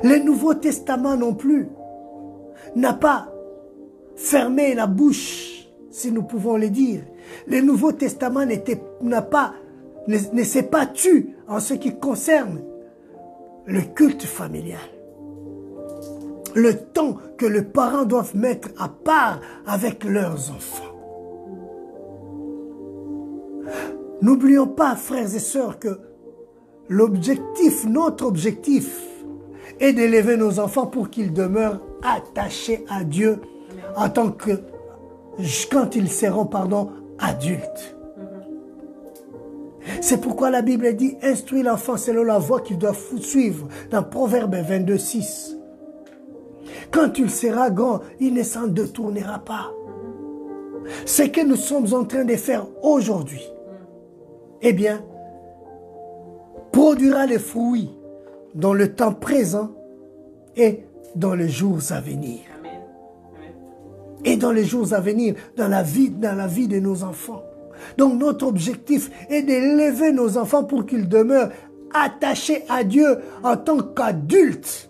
le Nouveau Testament non plus n'a pas fermé la bouche, si nous pouvons le dire. Le Nouveau Testament ne s'est pas tu en ce qui concerne le culte familial. Le temps que les parents doivent mettre à part avec leurs enfants. N'oublions pas, frères et sœurs, que notre objectif est d'élever nos enfants pour qu'ils demeurent attachés à Dieu en tant que, quand ils seront, adultes. C'est pourquoi la Bible dit, instruis l'enfant selon la voie qu'il doit suivre, dans Proverbe 22, 6. Quand il sera grand, il ne s'en détournera pas. Ce que nous sommes en train de faire aujourd'hui, eh bien, produira les fruits dans le temps présent et dans les jours à venir. Et dans les jours à venir, dans la vie de nos enfants. Donc notre objectif est d'élever nos enfants pour qu'ils demeurent attachés à Dieu en tant qu'adultes.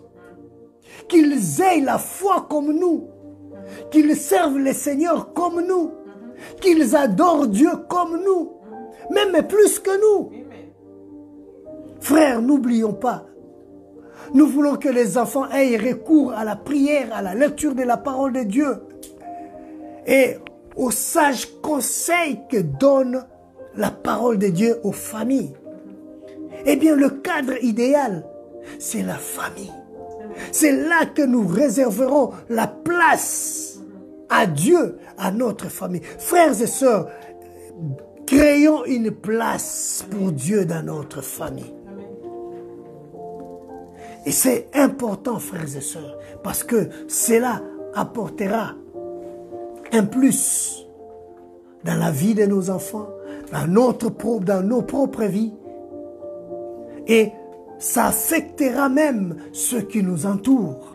Qu'ils aient la foi comme nous. Qu'ils servent le Seigneur comme nous. Qu'ils adorent Dieu comme nous. Même plus que nous. Frères, n'oublions pas. Nous voulons que les enfants aient recours à la prière, à la lecture de la parole de Dieu. Et aux sages conseils que donne la parole de Dieu aux familles. Eh bien, le cadre idéal, c'est la famille. C'est là que nous réserverons la place à Dieu, à notre famille. Frères et sœurs, créons une place pour Dieu dans notre famille. Et c'est important, frères et sœurs, parce que cela apportera un plus dans la vie de nos enfants, dans nos propres vies. Et ça affectera même ceux qui nous entourent.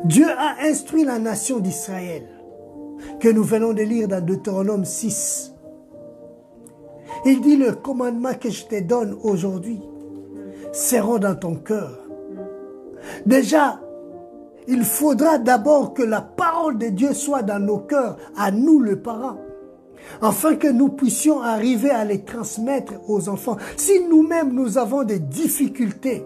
Dieu a instruit la nation d'Israël, que nous venons de lire dans Deutéronome 6. Il dit, le commandement que je te donne aujourd'hui seront dans ton cœur. Déjà, il faudra d'abord que la parole de Dieu soit dans nos cœurs, à nous les parents, afin que nous puissions arriver à les transmettre aux enfants. Si nous-mêmes nous avons des difficultés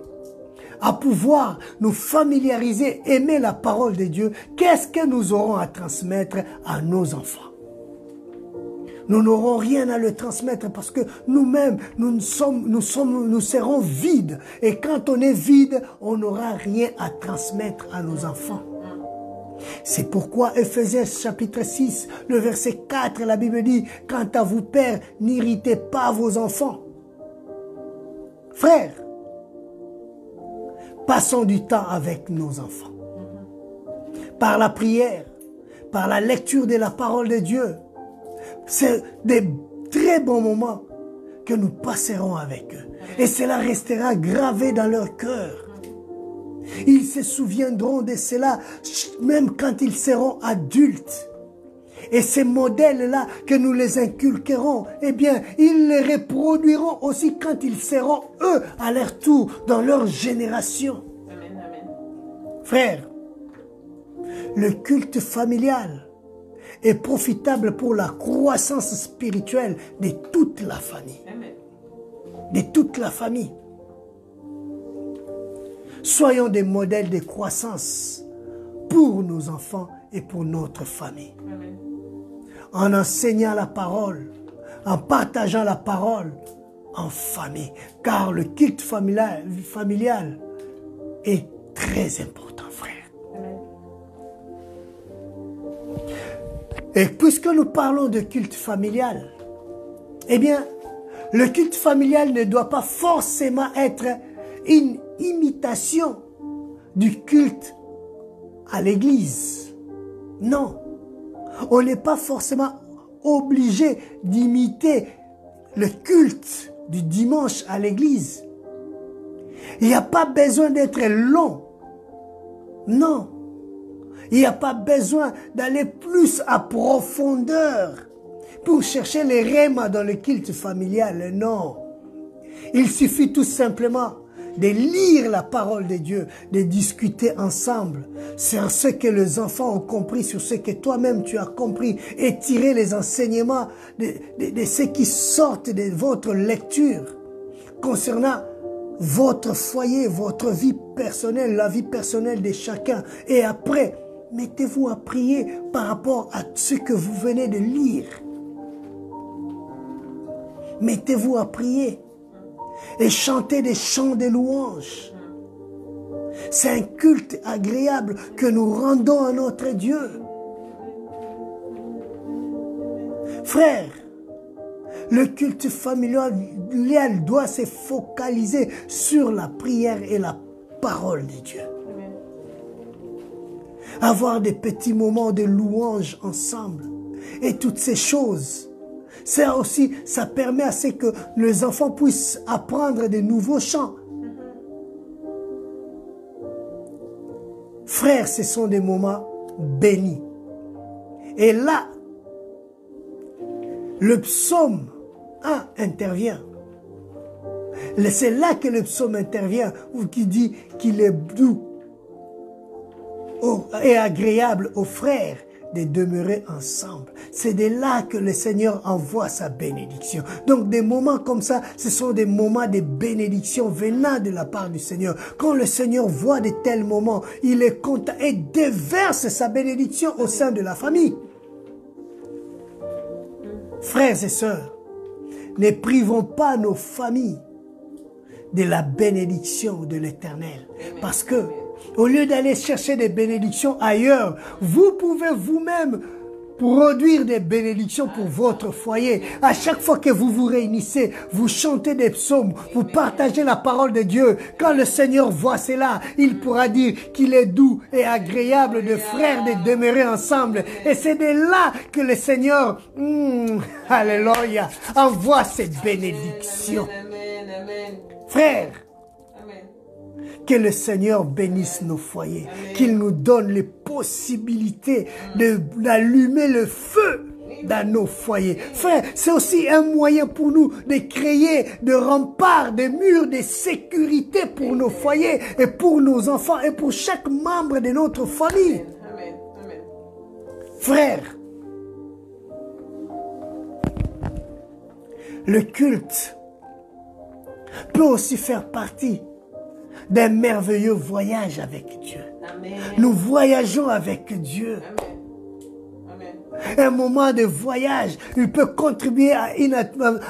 à pouvoir nous familiariser, aimer la parole de Dieu, qu'est-ce que nous aurons à transmettre à nos enfants? Nous n'aurons rien à le transmettre parce que nous-mêmes, nous serons vides. Et quand on est vide, on n'aura rien à transmettre à nos enfants. C'est pourquoi Ephésiens chapitre 6, le verset 4, la Bible dit, « Quant à vous, pères, n'irritez pas vos enfants. » Frères, passons du temps avec nos enfants. Par la prière, par la lecture de la parole de Dieu. C'est des très bons moments que nous passerons avec eux. Et cela restera gravé dans leur cœur. Ils se souviendront de cela même quand ils seront adultes. Et ces modèles-là que nous les inculquerons, eh bien, ils les reproduiront aussi quand ils seront, eux, à leur tour, dans leur génération. Amen, amen. Frères, le culte familial est profitable pour la croissance spirituelle de toute la famille. Amen. De toute la famille. Soyons des modèles de croissance pour nos enfants et pour notre famille. Amen. En enseignant la parole, en partageant la parole en famille. Car le culte familial est très important, frère. Et puisque nous parlons de culte familial, eh bien, le culte familial ne doit pas forcément être une imitation du culte à l'église. Non, on n'est pas forcément obligé d'imiter le culte du dimanche à l'église. Il n'y a pas besoin d'être long. Non. Il n'y a pas besoin d'aller plus à profondeur pour chercher les rémas dans le culte familial. Non. Il suffit tout simplement de lire la parole de Dieu, de discuter ensemble sur ce que les enfants ont compris, sur ce que toi-même tu as compris, et tirer les enseignements de ce qui sortent de votre lecture concernant votre foyer, votre vie personnelle, la vie personnelle de chacun. Et après, mettez-vous à prier par rapport à ce que vous venez de lire. Mettez-vous à prier et chantez des chants de louange. C'est un culte agréable que nous rendons à notre Dieu. Frères, le culte familial doit se focaliser sur la prière et la parole de Dieu. Avoir des petits moments de louange ensemble et toutes ces choses. Ça aussi, ça permet à ce que les enfants puissent apprendre de nouveaux chants. Frères, ce sont des moments bénis. Et là, le psaume 1 intervient. C'est là que le psaume intervient, ou qui dit qu'il est doux et agréable aux frères de demeurer ensemble. C'est de là que le Seigneur envoie sa bénédiction. Donc des moments comme ça, ce sont des moments de bénédiction venant de la part du Seigneur. Quand le Seigneur voit de tels moments, il est content et déverse sa bénédiction au sein de la famille. Frères et sœurs, ne privons pas nos familles de la bénédiction de l'Éternel. Parce que, au lieu d'aller chercher des bénédictions ailleurs, vous pouvez vous-même produire des bénédictions pour votre foyer. À chaque fois que vous vous réunissez, vous chantez des psaumes, vous partagez la parole de Dieu. Quand le Seigneur voit cela, il pourra dire qu'il est doux et agréable de frères de demeurer ensemble. Et c'est de là que le Seigneur, alléluia, envoie ses bénédictions. Frères, que le Seigneur bénisse nos foyers, qu'il nous donne les possibilités d'allumer le feu dans nos foyers. Frère, c'est aussi un moyen pour nous de créer des remparts, des murs de sécurité pour nos foyers et pour nos enfants et pour chaque membre de notre famille. Frère, le culte peut aussi faire partie d'un merveilleux voyage avec Dieu. Amen. Nous voyageons avec Dieu. Amen. Un moment de voyage, il peut contribuer à une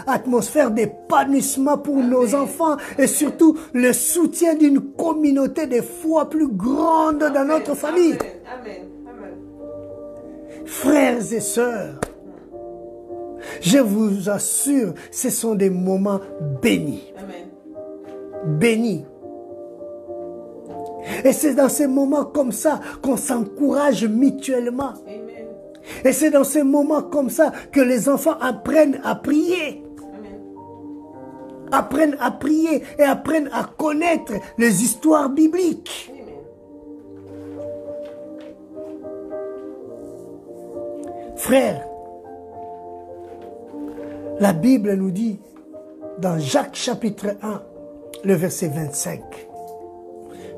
atmosphère d'épanouissement pour nos enfants et surtout le soutien d'une communauté de foi plus grande dans notre famille. Amen. Frères et sœurs, je vous assure, ce sont des moments bénis. Bénis. Et c'est dans ces moments comme ça qu'on s'encourage mutuellement. Amen. Et c'est dans ces moments comme ça que les enfants apprennent à prier. Amen. Apprennent à prier et apprennent à connaître les histoires bibliques. Amen. Frères, la Bible nous dit dans Jacques chapitre 1, le verset 25.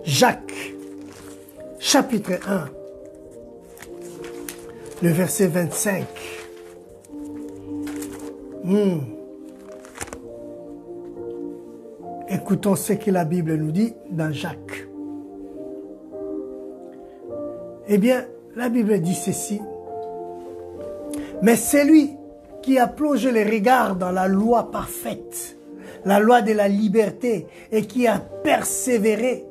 Jacques, chapitre 1, le verset 25. Écoutons ce que la Bible nous dit dans Jacques. Eh bien, la Bible dit ceci. Mais celui qui a plongé les regards dans la loi parfaite, la loi de la liberté, et qui a persévéré,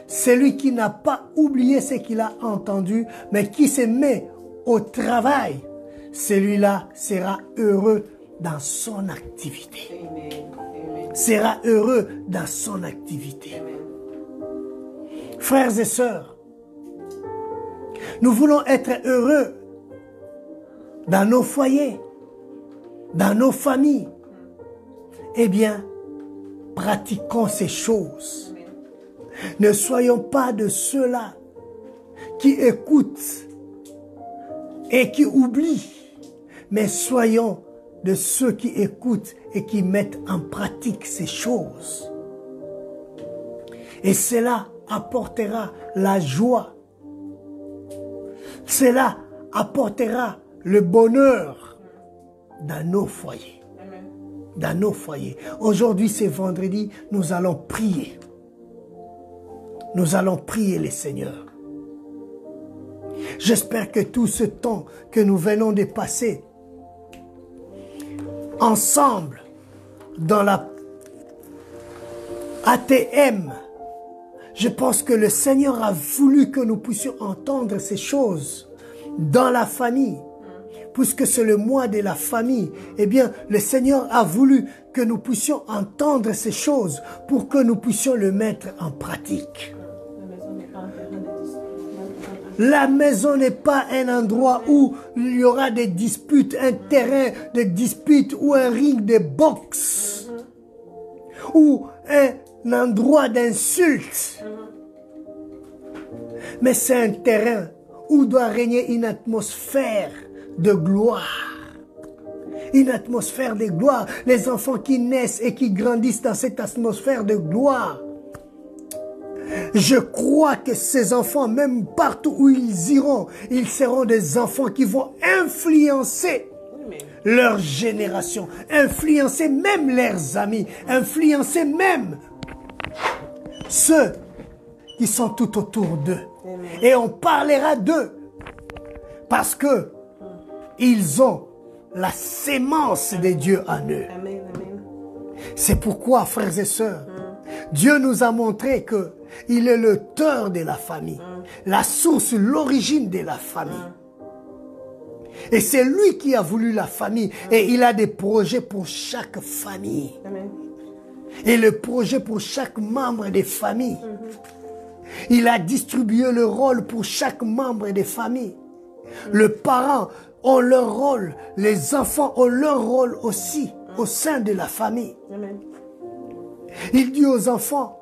celui qui n'a pas oublié ce qu'il a entendu, mais qui se met au travail, celui-là sera heureux dans son activité. Sera heureux dans son activité. Frères et sœurs, nous voulons être heureux dans nos foyers, dans nos familles. Eh bien, pratiquons ces choses. Ne soyons pas de ceux-là qui écoutent et qui oublient, mais soyons de ceux qui écoutent et qui mettent en pratique ces choses. Et cela apportera la joie. Cela apportera le bonheur dans nos foyers. Dans nos foyers. Aujourd'hui, c'est vendredi, nous allons prier. Nous allons prier les seigneurs. J'espère que tout ce temps que nous venons de passer ensemble dans la ATM, je pense que le Seigneur a voulu que nous puissions entendre ces choses dans la famille. Puisque c'est le mois de la famille, eh bien, le Seigneur a voulu que nous puissions entendre ces choses pour que nous puissions le mettre en pratique. La maison n'est pas un endroit où il y aura des disputes, un terrain de disputes ou un ring de boxe ou un endroit d'insulte. Mais c'est un terrain où doit régner une atmosphère de gloire. Une atmosphère de gloire. Les enfants qui naissent et qui grandissent dans cette atmosphère de gloire. Je crois que ces enfants, même partout où ils iront, ils seront des enfants qui vont influencer leur génération, influencer même leurs amis, influencer même ceux qui sont tout autour d'eux. Et on parlera d'eux parce que ils ont la sémence de Dieu en eux. C'est pourquoi, frères et sœurs, Dieu nous a montré que il est l'auteur de la famille, la source, l'origine de la famille. Et c'est lui qui a voulu la famille. Et il a des projets pour chaque famille. Et le projet pour chaque membre des familles. Il a distribué le rôle pour chaque membre des familles. Les parents ont leur rôle. Les enfants ont leur rôle aussi au sein de la famille. Il dit aux enfants,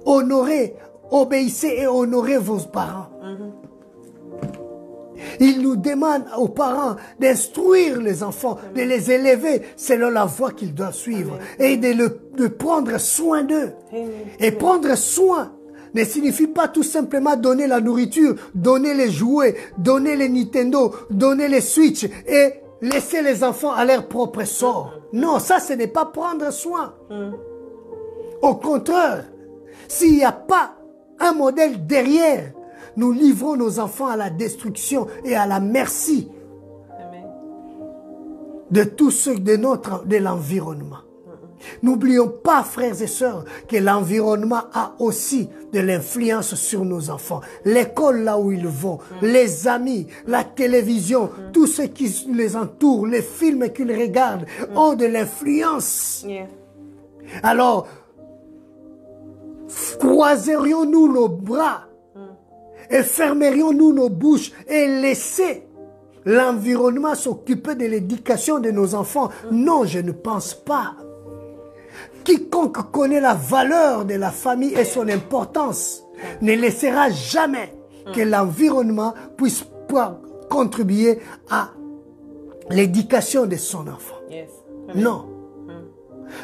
honorez, obéissez et honorez vos parents. Il nous demande aux parents d'instruire les enfants, de les élever selon la voie qu'ils doivent suivre et de prendre soin d'eux. Et prendre soin ne signifie pas tout simplement donner la nourriture, donner les jouets, donner les Nintendo, donner les Switch et laisser les enfants à leur propre sort. Non, ça ce n'est pas prendre soin. Au contraire, s'il n'y a pas un modèle derrière, nous livrons nos enfants à la destruction et à la merci de tous ceux de l'environnement. N'oublions pas, frères et sœurs, que l'environnement a aussi de l'influence sur nos enfants. L'école là où ils vont, les amis, la télévision, tout ce qui les entoure, les films qu'ils regardent ont de l'influence. Alors, croiserions-nous nos bras et fermerions-nous nos bouches et laisser l'environnement s'occuper de l'éducation de nos enfants? Non, je ne pense pas. Quiconque connaît la valeur de la famille et son importance ne laissera jamais que l'environnement puisse contribuer à l'éducation de son enfant. Non.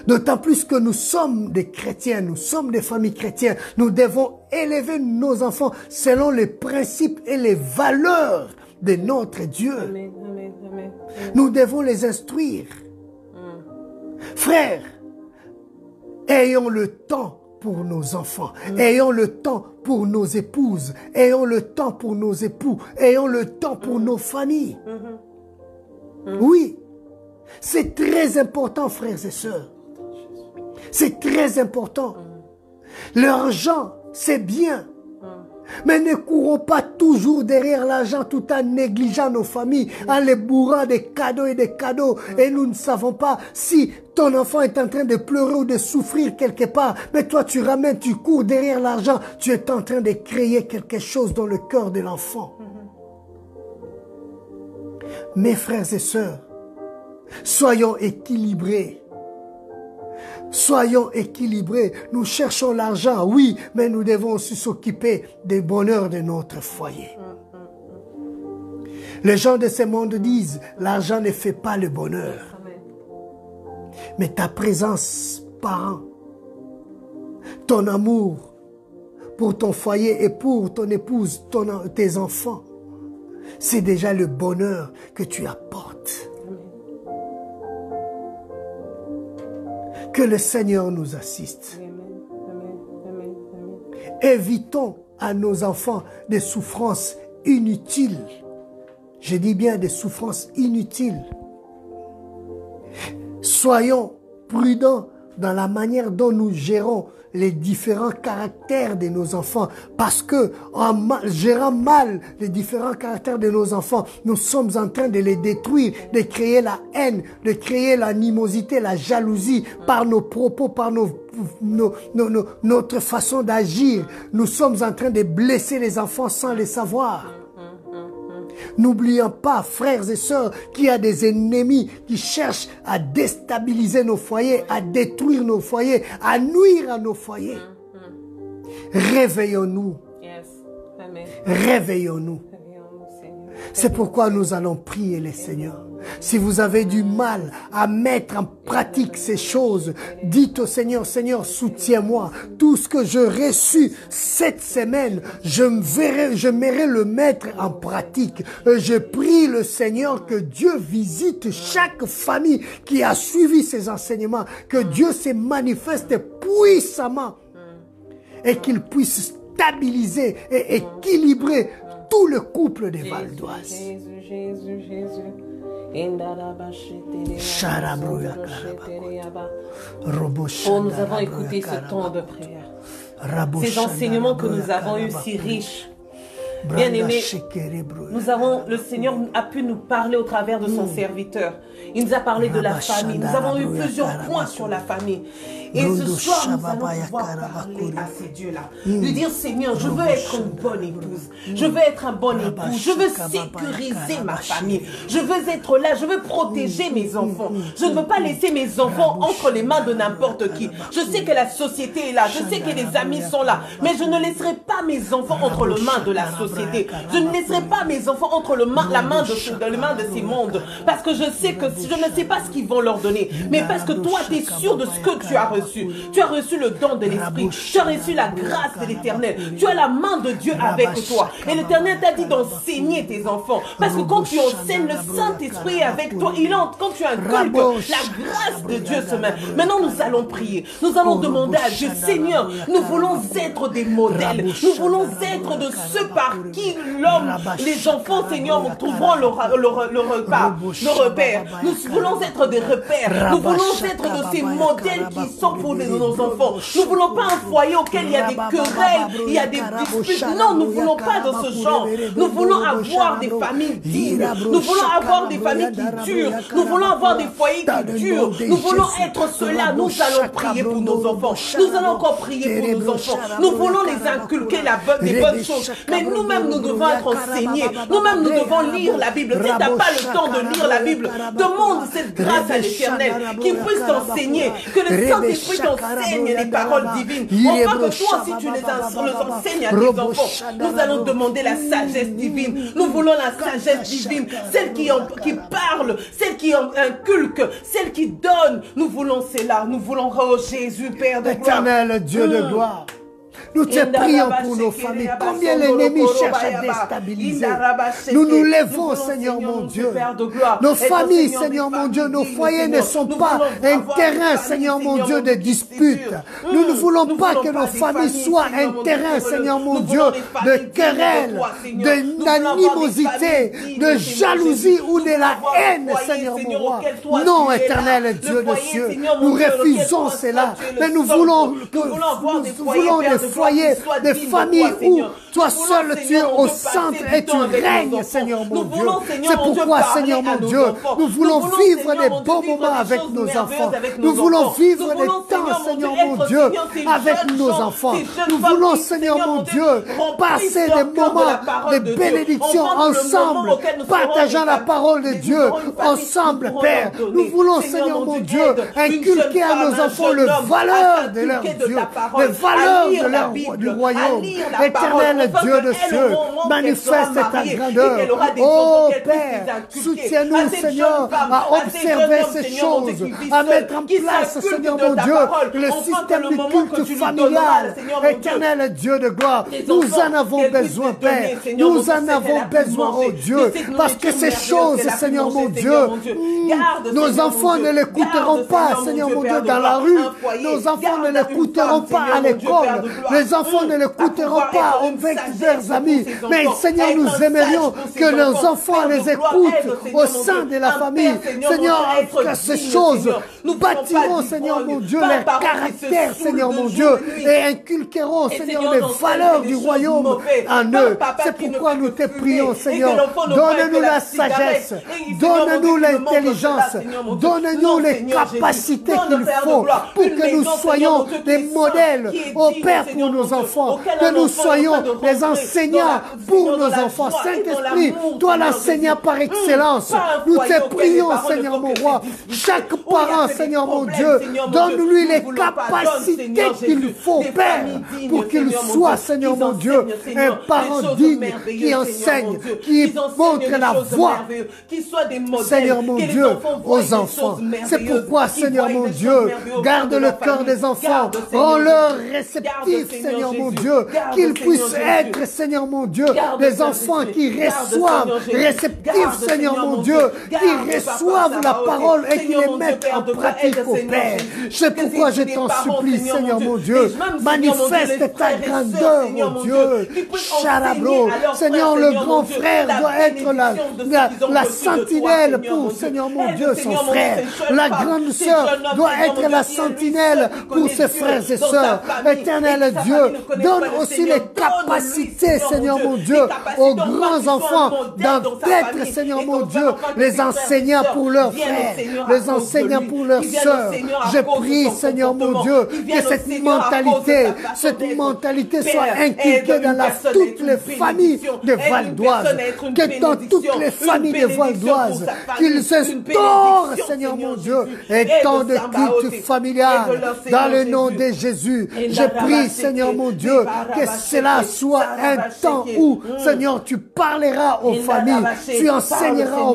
D'autant plus que nous sommes des chrétiens, nous sommes des familles chrétiennes. Nous devons élever nos enfants selon les principes et les valeurs de notre Dieu. Nous devons les instruire. Frères, ayons le temps pour nos enfants. Ayons le temps pour nos épouses. Ayons le temps pour nos époux. Ayons le temps pour nos familles. Oui, c'est très important, frères et sœurs. C'est très important. L'argent, c'est bien. Mais ne courons pas toujours derrière l'argent tout en négligeant nos familles, en les bourrant des cadeaux et des cadeaux. Et nous ne savons pas si ton enfant est en train de pleurer ou de souffrir quelque part. Mais toi, tu ramènes, tu cours derrière l'argent. Tu es en train de créer quelque chose dans le cœur de l'enfant. Mes frères et sœurs, soyons équilibrés. Soyons équilibrés. Nous cherchons l'argent, oui, mais nous devons aussi s'occuper du bonheur de notre foyer. Les gens de ce monde disent, l'argent ne fait pas le bonheur. Mais ta présence, parent, ton amour pour ton foyer et pour ton épouse, tes enfants, c'est déjà le bonheur que tu apportes. Que le Seigneur nous assiste. Évitons à nos enfants des souffrances inutiles. Je dis bien des souffrances inutiles. Soyons prudents dans la manière dont nous gérons les différents caractères de nos enfants. Parce que en gérant mal les différents caractères de nos enfants, nous sommes en train de les détruire, de créer la haine, de créer l'animosité, la jalousie par nos propos, par notre façon d'agir. Nous sommes en train de blesser les enfants sans le savoir. N'oublions pas, frères et sœurs, qu'il y a des ennemis qui cherchent à déstabiliser nos foyers, à détruire nos foyers, à nuire à nos foyers. Réveillons-nous. Réveillons-nous. C'est pourquoi nous allons prier le Seigneur. Si vous avez du mal à mettre en pratique ces choses, dites au Seigneur, Seigneur, soutiens-moi. Tout ce que j'ai reçu cette semaine, j'aimerais le mettre en pratique. Je prie le Seigneur que Dieu visite chaque famille qui a suivi ces enseignements, que Dieu se manifeste puissamment et qu'il puisse stabiliser et équilibrer tout le couple des Val-d'Oise. Jésus. Oh, nous avons écouté ce temps de prière. Ces enseignements que nous avons eus si riches. Bien-aimés, le Seigneur a pu nous parler au travers de son serviteur. Il nous a parlé de la famille. Nous avons eu plusieurs points sur la famille. Et ce soir, nous allons pouvoir parler à ces dieux-là. Lui dire, Seigneur, je veux être une bonne épouse. Je veux être un bon époux. Je veux sécuriser ma famille. Je veux être là. Je veux protéger mes enfants. Je ne veux pas laisser mes enfants entre les mains de n'importe qui. Je sais que la société est là. Je sais que les amis sont là. Mais je ne laisserai pas mes enfants entre les mains de la société. Je ne laisserai pas mes enfants entre les mains de ces mondes. Parce que je sais que je ne sais pas ce qu'ils vont leur donner. Mais parce que toi, tu es sûr de ce que tu as reçu. Tu as reçu le don de l'Esprit. Tu as reçu la grâce de l'Éternel. Tu as la main de Dieu avec toi. Et l'Éternel t'a dit d'enseigner tes enfants. Parce que quand tu enseignes, le Saint-Esprit est avec toi. Quand tu inculques, la grâce de Dieu se met. Maintenant, nous allons prier. Nous allons demander à Dieu, Seigneur, nous voulons être des modèles. Nous voulons être de ceux par qui l'homme, les enfants, Seigneur, trouveront le repère. Nous voulons être des repères. Nous voulons être de ces modèles qui sont pour nos enfants. Nous ne voulons pas un foyer auquel il y a des querelles, il y a des disputes. Non, nous ne voulons pas de ce genre. Nous voulons avoir des familles dignes. Nous voulons avoir des familles qui durent. Nous voulons avoir des foyers qui durent. Nous voulons être cela. Nous allons prier pour nos enfants. Nous allons encore prier pour nos enfants. Nous voulons les inculquer des bonnes choses. Mais nous-mêmes, nous devons être enseignés. Nous-mêmes, nous devons lire la Bible. Si tu n'as pas le temps de lire la Bible, demande cette grâce à l'Éternel qui puisse t'enseigner. Que le Saint-Esprit t'enseigne les paroles divines. Enfin que toi aussi tu les enseignes à tes enfants. Nous allons demander la sagesse divine. Nous voulons la sagesse divine. Celle qui parle, celle qui inculque, celle qui donne. Nous voulons cela. Nous voulons, oh Jésus, Père de gloire. Éternel Dieu de gloire. Nous te prions pour nos familles. Combien l'ennemi cherche à déstabiliser. Nous nous levons, Seigneur mon Dieu. Nos familles, Seigneur mon Dieu, nos foyers ne sont pas un terrain, Seigneur mon Dieu, de disputes. Nous ne voulons pas que nos familles soient un terrain, Seigneur mon Dieu, de querelles, d'animosité, de jalousie ou de la haine, Seigneur mon roi. Non, éternel Dieu de cieux, nous refusons cela. Mais nous voulons des foyers, des familles où Toi seul, tu es au centre et tu règnes, Seigneur mon Dieu. C'est pourquoi, Seigneur mon Dieu, nous voulons vivre des bons moments avec nos enfants. Nous voulons vivre des temps, Seigneur mon Dieu, avec nos enfants. Nous voulons, Seigneur mon Dieu, passer des moments de bénédiction ensemble, partageant la parole de Dieu ensemble, Père. Nous voulons, Seigneur mon Dieu, inculquer à nos enfants les valeurs de leur Dieu, les valeurs du royaume. Éternel Dieu de cieux, manifeste ta grandeur. Oh Père, soutiens-nous, Seigneur, à observer ces choses, à mettre en place, Seigneur mon Dieu, le système du culte familial. Éternel Dieu de gloire, nous en avons besoin, Père. Nous en avons besoin, oh Dieu, parce que ces choses, Seigneur mon Dieu, nos enfants ne l'écouteront pas, Seigneur mon Dieu, dans la rue. Nos enfants ne l'écouteront pas à l'école. Les enfants ne l'écouteront pas avec leurs amis. Mais Seigneur, nous aimerions que nos enfants les écoutent au sein de la famille. Seigneur, que ces choses, nous bâtirons, Seigneur mon Dieu, leur caractère, Seigneur mon Dieu, et inculqueront, Seigneur, les valeurs du royaume en eux. C'est pourquoi nous te prions, Seigneur. Donne-nous la sagesse, donne-nous l'intelligence, donne-nous les capacités qu'il faut pour que nous soyons des modèles, ô Père, pour nos enfants, que nous soyons des enseignants pour nos enfants. Saint-Esprit, toi l'enseignant par excellence, nous te prions, Seigneur mon roi. Chaque parent, Seigneur mon Dieu, donne-lui les capacités qu'il faut, Père, pour qu'il soit, Seigneur mon Dieu, un parent digne qui enseigne, qui montre la voie, Seigneur mon Dieu, aux enfants. C'est pourquoi, Seigneur mon Dieu, garde le cœur des enfants, rends-leur réceptifs, Seigneur mon Dieu, qu'ils puissent être, Seigneur mon Dieu, des enfants qui reçoivent, réceptifs, Seigneur mon Dieu, qui reçoivent la parole et qui les mettent en pratique, au Père. C'est pourquoi je t'en supplie, Seigneur mon Dieu, manifeste ta grandeur, mon Dieu. Charabro, Seigneur, le grand frère doit être la sentinelle pour, Seigneur mon Dieu, son frère. La grande sœur doit être la sentinelle pour ses frères et sœurs. Éternel Dieu, donne aussi les capacités, Seigneur mon Dieu, aux grands enfants d'être, Seigneur mon Dieu, les enseignants pour leurs frères, les enseignants pour leurs sœurs. Je prie, Seigneur mon Dieu, que cette mentalité soit inculquée dans toutes les familles de Val d'Oise, que dans toutes les familles de Val d'Oise, qu'ils s'instaurent, Seigneur mon Dieu, et tant de culte familial, dans le nom de Jésus. Je prie, Seigneur mon Dieu, que cela soit un temps où, Seigneur, tu parleras aux familles, tu enseigneras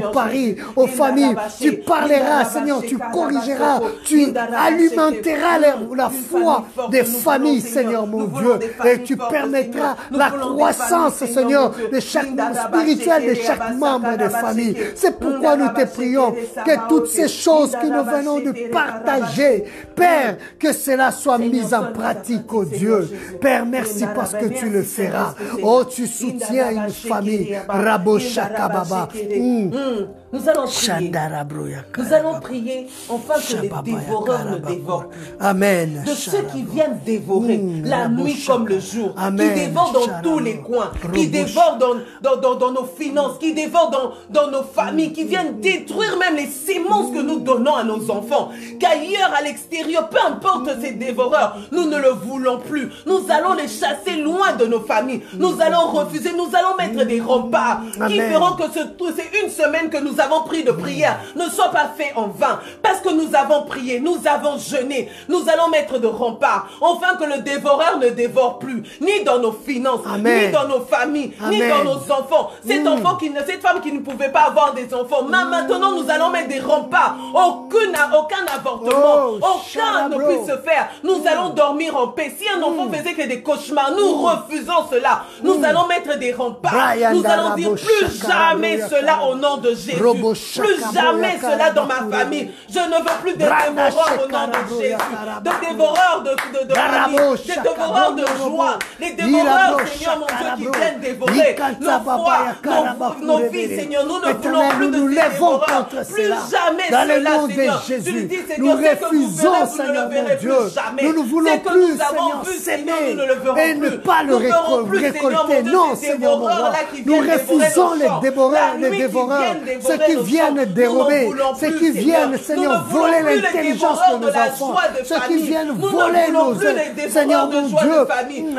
aux familles, tu parleras, Seigneur, tu corrigeras, tu alimenteras la foi des familles, Seigneur mon Dieu, et tu permettras la croissance, Seigneur, de chaque membre spirituel, de chaque membre de famille. C'est pourquoi nous te prions que toutes ces choses que nous venons de partager, Père, que cela soit mis en pratique, oh Dieu. Père, merci parce que tu le feras. Oh, tu soutiens une famille. Rabo Shakababa. Nous allons prier. Nous allons prier afin que les dévoreurs ne dévorent plus. Amen. De ceux qui viennent dévorer la nuit comme le jour, qui dévorent dans tous les coins, qui dévorent dans nos finances, qui dévorent dans nos familles, qui viennent détruire même les semences que nous donnons à nos enfants. Qu'ailleurs, à l'extérieur, peu importe ces dévoreurs, nous ne le voulons plus. Nous allons les chasser loin de nos familles. Nous allons refuser, nous allons mettre des remparts qui feront que c'est une semaine que nous avons pris de prière ne soit pas fait en vain. Parce que nous avons prié, nous avons jeûné, nous allons mettre de remparts, afin que le dévoreur ne dévore plus, ni dans nos finances, ni dans nos familles, ni dans nos enfants. Cette femme qui ne pouvait pas avoir des enfants, maintenant nous allons mettre des remparts. Aucun avortement, aucun ne puisse se faire. Nous allons dormir en paix. Si un enfant faisait que des cauchemars, nous refusons cela. Nous allons mettre des remparts. Nous allons dire plus jamais cela au nom de Jésus. Plus jamais cela dans ma famille. Je ne veux plus de dévoreurs au nom de Jésus. De dévoreurs de famille, de dévoreurs de joie, les dévoreurs, Seigneur mon Dieu, qui viennent dévorer nos foi, nos vies, Seigneur. Nous ne voulons plus de dévoreurs. Plus jamais cela, Seigneur. Tu le dis, Seigneur, c'est que vous verrez, vous ne le verrez plus jamais. Nous ne voulons plus, Seigneur, s'aimer et ne pas le reconnaître. récolter. Non, Seigneur mon roi. Nous refusons les dévoreurs, ceux qui viennent dérober, ceux qui viennent, Seigneur, voler l'intelligence de nos enfants, ceux qui viennent voler nos Seigneur mon Dieu,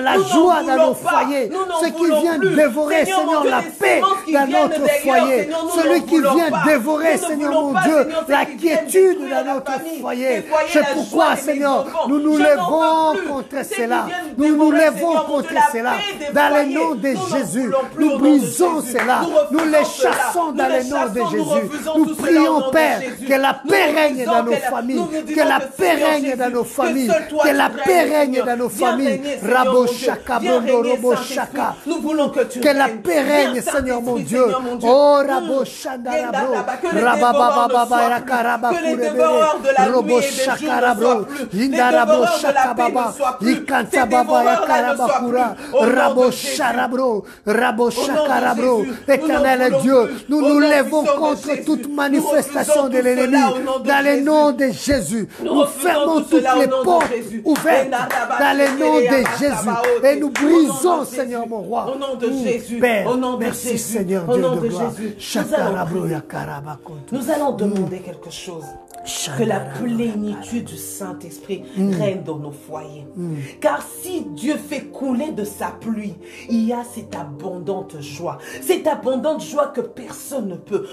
la joie dans nos foyers, ceux qui viennent dévorer, Seigneur, la paix dans notre foyer, celui qui vient dévorer, Seigneur mon Dieu, la quiétude dans notre foyer. C'est pourquoi, Seigneur, nous nous levons contre cela. Nous nous levons contre cela. Dans le nom de Jésus, nous brisons cela. Nous les chassons dans le nom de Jésus. Nous prions, Père, que la paix règne dans nos familles, que la paix règne dans nos familles, que la paix règne dans nos familles. Rabo Shaka, Bondo, Robo Shaka. Que la paix règne, Seigneur mon Dieu. Oh, Rabo Shanda, Rabo, Rababa, Rakaraba, Robo Shaka, Rabo, Inda Rabo Shaka, Baba, Ikanta Baba, Rakaraba, Kura, Rabo Sharabro, Rabo Shaka, Rabo. Éternel Dieu, nous nous levons contre toute manifestation de l'ennemi. Dans le nom de Jésus, nous fermons toutes les portes ouvertes. Dans le nom de Jésus. Et nous brisons, Seigneur mon roi. Au nom de Jésus. Père, au nom de merci, Jésus. Seigneur au Dieu nom de de gloire. Jésus. Nous Nous allons demander quelque chose. Que la plénitude du Saint-Esprit règne dans nos foyers. Car si Dieu fait couler de sa pluie, il y a cette abondante joie. Cette abondante joie que personne ne peut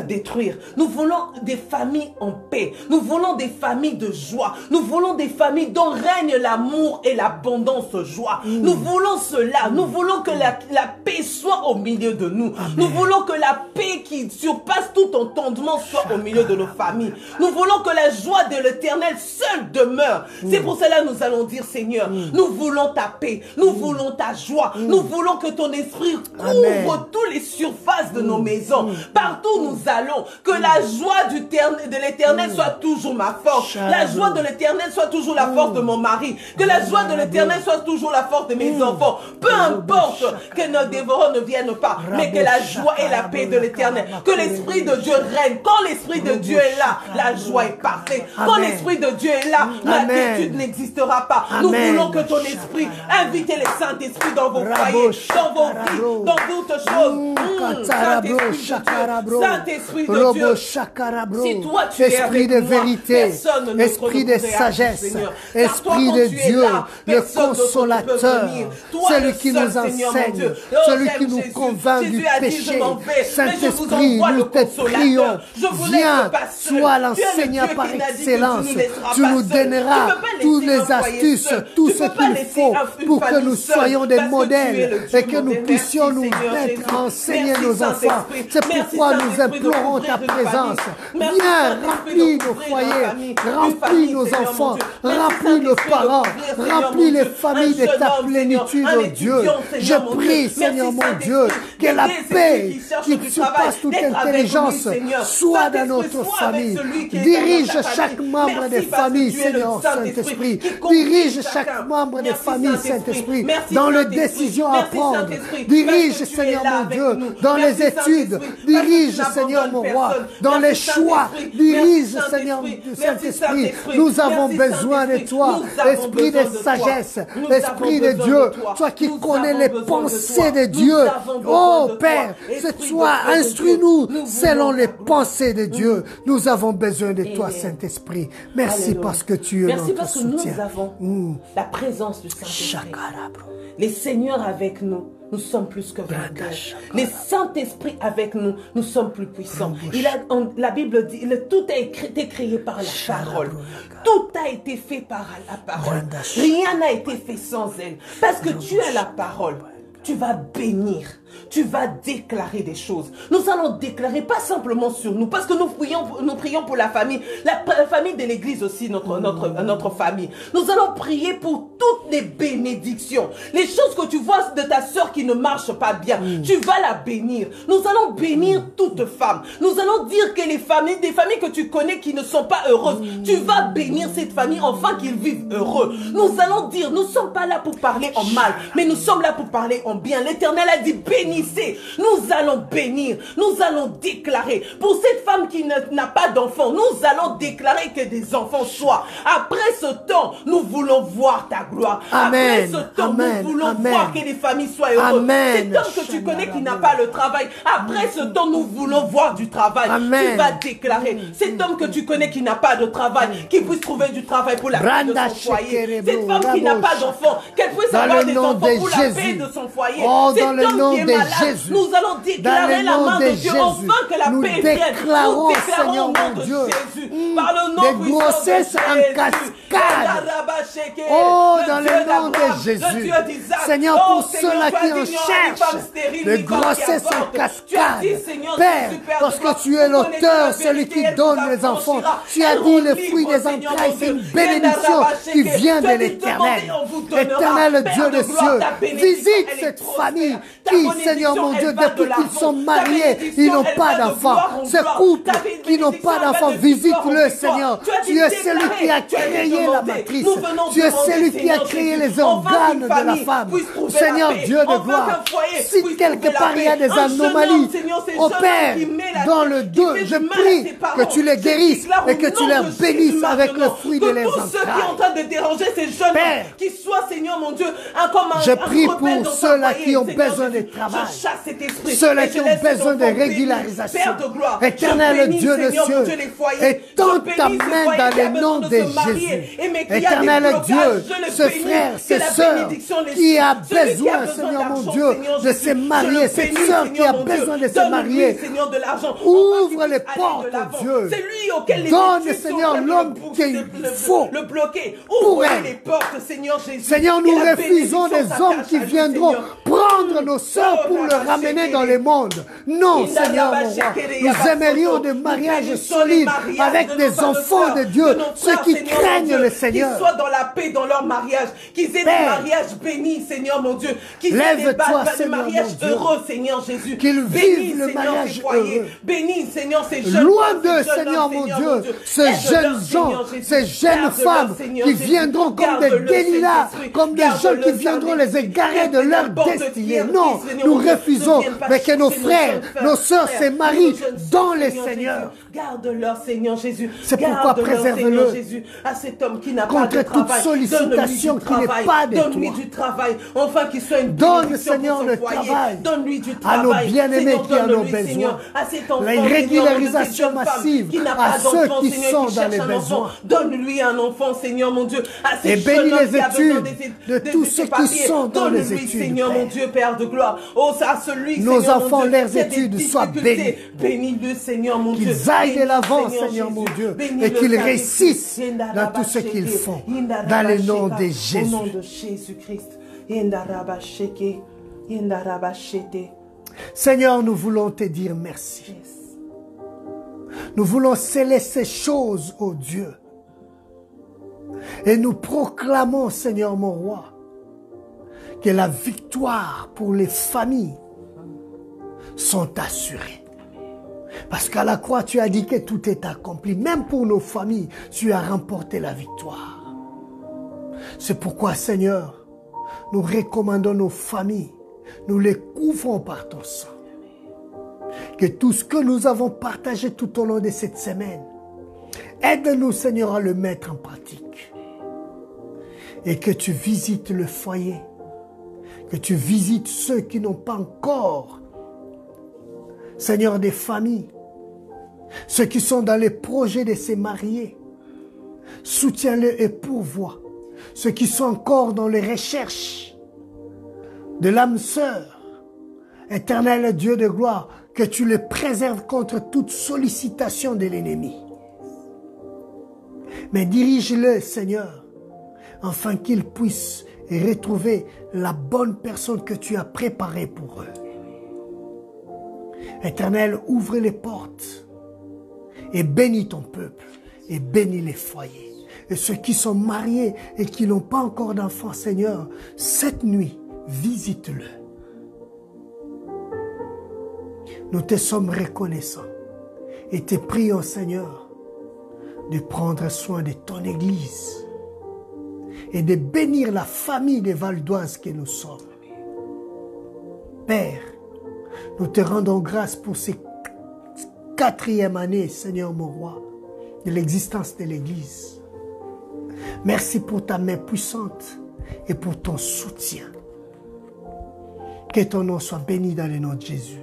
détruire. Nous voulons des familles en paix. Nous voulons des familles de joie. Nous voulons des familles dont règne l'amour et l'abondance joie. Nous voulons cela. Nous voulons que la paix soit au milieu de nous. Amen. Nous voulons que la paix qui surpasse tout entendement soit au milieu de nos familles. Nous voulons que la joie de l'Éternel seule demeure. C'est pour cela que nous allons dire, Seigneur, nous voulons ta paix, nous voulons ta joie, nous voulons que ton esprit couvre toutes les surfaces de nos maisons. Partout où nous allons, que la joie de l'Éternel soit toujours ma force. La joie de l'Éternel soit toujours la force de mon mari. Que la joie de l'Éternel soit toujours la force de mes enfants. Peu importe que nos dévoreurs ne viennent pas, mais que la joie et la paix de l'Éternel, que l'Esprit de Dieu règne. Quand l'Esprit de Dieu est là, la joie est parfaite. Quand l'Esprit de Dieu est là, l'inquiétude n'existera pas. Nous voulons que ton Esprit, invitez le Saint-Esprit dans vos foyers, dans vos vies, dans toutes choses. Saint-Esprit de Dieu, si toi tu es avec de moi, vérité, esprit de sagesse, esprit de Dieu, le consolateur, celui qui nous enseigne, celui qui nous convainc du péché. Saint-Esprit, nous te prions, viens, sois l'enseignant par excellence. Tu nous donneras toutes les astuces, tout ce qu'il faut pour que nous soyons des modèles et que nous puissions nous mettre à enseigner nos enfants. C'est pourquoi nous implorons ta présence. Viens, remplis nos foyers, remplis nos enfants, remplis nos parents, remplis les familles de ta plénitude, oh Dieu. Je prie, Seigneur mon Dieu, que la paix qui surpasse toute intelligence soit dans notre famille. Dirige chaque membre des familles, Seigneur Saint-Esprit. Dirige chaque membre des familles, Saint-Esprit, dans les décisions à prendre. Dirige, Seigneur mon Dieu, dans les études. Dirige, Seigneur mon roi, dans les choix. Dirige, Seigneur Saint-Esprit. Nous avons besoin de toi, esprit de sagesse, esprit de Dieu, toi qui connais les pensées de Dieu. Oh Père, c'est toi, instruis-nous selon les pensées de Dieu. Nous avons besoin de toi, Saint-Esprit. Merci parce que tu es notre soutien. Merci parce que nous avons la présence du Saint-Esprit. Les seigneurs avec nous, nous sommes plus que vainqueurs. Les Saint-Esprit avec nous, nous sommes plus puissants. La Bible dit, tout a été créé par la parole. Tout a été fait par la parole. Rien n'a été fait sans elle. Parce que tu as la parole. Tu vas bénir, tu vas déclarer des choses. Nous allons déclarer pas simplement sur nous, parce que nous prions pour la famille de l'église aussi, notre famille. Nous allons prier pour toutes les bénédictions. Les choses que tu vois de ta sœur qui ne marche pas bien, tu vas la bénir. Nous allons bénir toute femme. Nous allons dire que des familles que tu connais qui ne sont pas heureuses, tu vas bénir cette famille afin qu'ils vivent heureux. Nous allons dire, nous ne sommes pas là pour parler en mal, mais nous sommes là pour parler en bien. L'Éternel a dit, bénis bénissez. Nous allons bénir. Nous allons déclarer. Pour cette femme qui n'a pas d'enfant, nous allons déclarer que des enfants soient. Après ce temps, nous voulons voir ta gloire. Après ce temps, nous voulons voir que les familles soient heureuses. Cet homme que tu connais qui n'a pas le travail, après ce temps, nous voulons voir du travail. Tu vas déclarer. Cet homme que tu connais qui n'a pas de travail, qui puisse trouver du travail pour la paix de son foyer. Cette femme qui n'a pas d'enfant, qu'elle puisse avoir des enfants pour la paix de son foyer. Cet homme qui est malade, nous allons déclarer la main de Dieu enfin que la paix vienne. Nous déclarons au nom de Jésus. Par le nom des grossesses en cascade. Oh, dans le nom de Jésus. Seigneur, pour ceux-là qui en cherchent de grossesses en cascade. Père, parce que tu es l'auteur, celui qui donne les enfants. Tu as dit le fruit des entrailles, c'est une bénédiction qui vient de l'Éternel. Éternel Dieu des cieux, visite cette famille qui, Seigneur mon Dieu, depuis qu'ils sont mariés, ils n'ont pas d'enfants. Ce couple qui n'ont pas d'enfants, visite-le, Seigneur. Tu es celui qui a créé la matrice. Tu es celui qui a créé les organes de la femme. Seigneur Dieu de gloire, si quelque part il y a des anomalies, opère dans le dos, je prie que tu les guérisses et que tu les bénisses avec le fruit de leurs entrailles. Tous ceux qui sont en train de déranger ces jeunes hommes, qui soient, Seigneur mon Dieu, je prie pour ceux-là qui ont besoin de travail, ceux-là qui ont besoin de régularisation. Éternel Dieu de cieux, étends ta main dans le nom de Jésus. Éternel Dieu, ce frère, cette sœur qui a besoin, Seigneur mon Dieu, de se marier, cette sœur qui a besoin de se marier, ouvre les portes, Dieu. Donne, Seigneur, l'homme qu'il faut pour elle. Seigneur, nous refusons des hommes qui viendront prendre nos sœurs pour le ramener dans le monde. Non, Seigneur, mon roi. Nous aimerions des mariages solides avec des enfants de Dieu, ceux qui craignent le Seigneur. Qu'ils soient dans la paix dans leur mariage, qu'ils aient des mariages bénis, Seigneur mon Dieu, qu'ils aient des mariages heureux, Seigneur Jésus. Qu'ils vivent le mariage heureux. Bénis, Seigneur, ces jeunes loin de, Seigneur mon Dieu, ces jeunes gens, ces jeunes femmes qui viendront comme des Delilah, comme des gens qui viendront les égarer de leur destinée. Non, nous refusons, mais que nos frères, nos sœurs se marient dans le Seigneur. Garde-leur, Seigneur Jésus. C'est pourquoi préserve-le à cet homme qui n'a pas de travail. Contre toute sollicitation qui n'est pas de toi. Donne-lui du travail, enfin qu'il soit une donne, Seigneur, le travail. Donne-lui du travail. À nos bien-aimés qui en ont besoin. La régularisation massive à ceux qui sont dans les besoins. Donne-lui un enfant, Seigneur mon Dieu. Et bénis les études de tous ceux qui sont dans les études. Seigneur mon Dieu, Père de gloire. Oh, à celui, nos enfants, leurs études soient bénis. Bénis-le, Seigneur mon Dieu. Qu'ils aillent de l'avant, Seigneur mon Dieu, et qu'ils réussissent dans tout ce qu'ils font. Dans le nom de Jésus. Au nom de Jésus-Christ. Seigneur, nous voulons te dire merci. Nous voulons sceller ces choses, ô Dieu. Et nous proclamons, Seigneur mon roi, que la victoire pour les familles sont assurées. Parce qu'à la croix, tu as dit que tout est accompli. Même pour nos familles, tu as remporté la victoire. C'est pourquoi, Seigneur, nous recommandons nos familles. Nous les couvrons par ton sang. Que tout ce que nous avons partagé tout au long de cette semaine, aide-nous, Seigneur, à le mettre en pratique. Et que tu visites le foyer. Que tu visites ceux qui n'ont pas encore, Seigneur, des familles. Ceux qui sont dans les projets de se marier. Soutiens-les et pourvois. Ceux qui sont encore dans les recherches de l'âme sœur. Éternel Dieu de gloire, que tu les préserves contre toute sollicitation de l'ennemi. Mais dirige-le, Seigneur, afin qu'ils puissent retrouver la bonne personne que tu as préparée pour eux. Éternel, ouvre les portes et bénis ton peuple et bénis les foyers. Et ceux qui sont mariés et qui n'ont pas encore d'enfants, Seigneur, cette nuit, visite-le. Nous te sommes reconnaissants et te prions, Seigneur, de prendre soin de ton Église et de bénir la famille des Valdoises que nous sommes. Père, Nous te rendons grâce pour ces 4e année, Seigneur mon roi, de l'existence de l'Église. Merci pour ta main puissante et pour ton soutien. Que ton nom soit béni dans le nom de Jésus.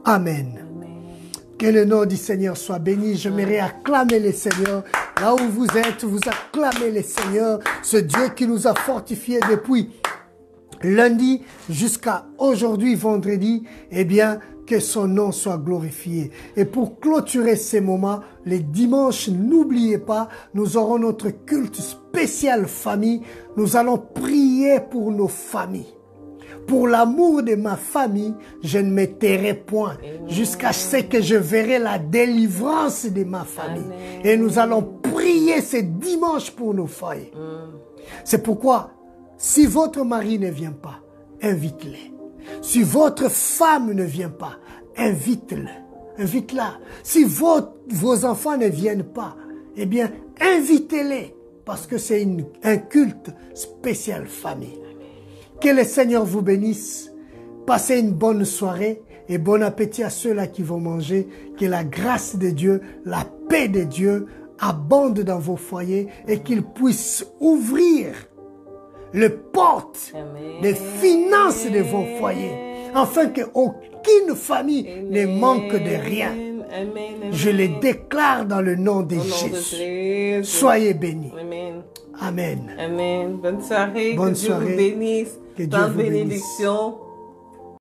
Amen. Que le nom du Seigneur soit béni. J'aimerais acclamer le Seigneur. Là où vous êtes, vous acclamez le Seigneur, ce Dieu qui nous a fortifiés depuis lundi jusqu'à aujourd'hui, vendredi. Eh bien, que son nom soit glorifié. Et pour clôturer ces moments, les dimanches, n'oubliez pas, nous aurons notre culte spécial famille. Nous allons prier pour nos familles. Pour l'amour de ma famille, je ne me tairai point jusqu'à ce que je verrai la délivrance de ma famille. Amen. Et nous allons prier ce dimanche pour nos foyers. C'est pourquoi, si votre mari ne vient pas, invite-les. Si votre femme ne vient pas, invite-le. Invite-la. Si vos enfants ne viennent pas, eh bien, invitez-les. Parce que c'est un culte spécial famille. Que le Seigneur vous bénisse. Passez une bonne soirée et bon appétit à ceux-là qui vont manger. Que la grâce de Dieu, la paix de Dieu abonde dans vos foyers et qu'il puisse ouvrir les portes des finances de vos foyers afin qu'aucune famille ne manque de rien. Je les déclare dans le nom de Jésus. Soyez bénis. Amen. Amen. Bonne soirée. Bonne que Dieu soirée. vous bénisse. Que Dieu vous bénisse. Bénédiction.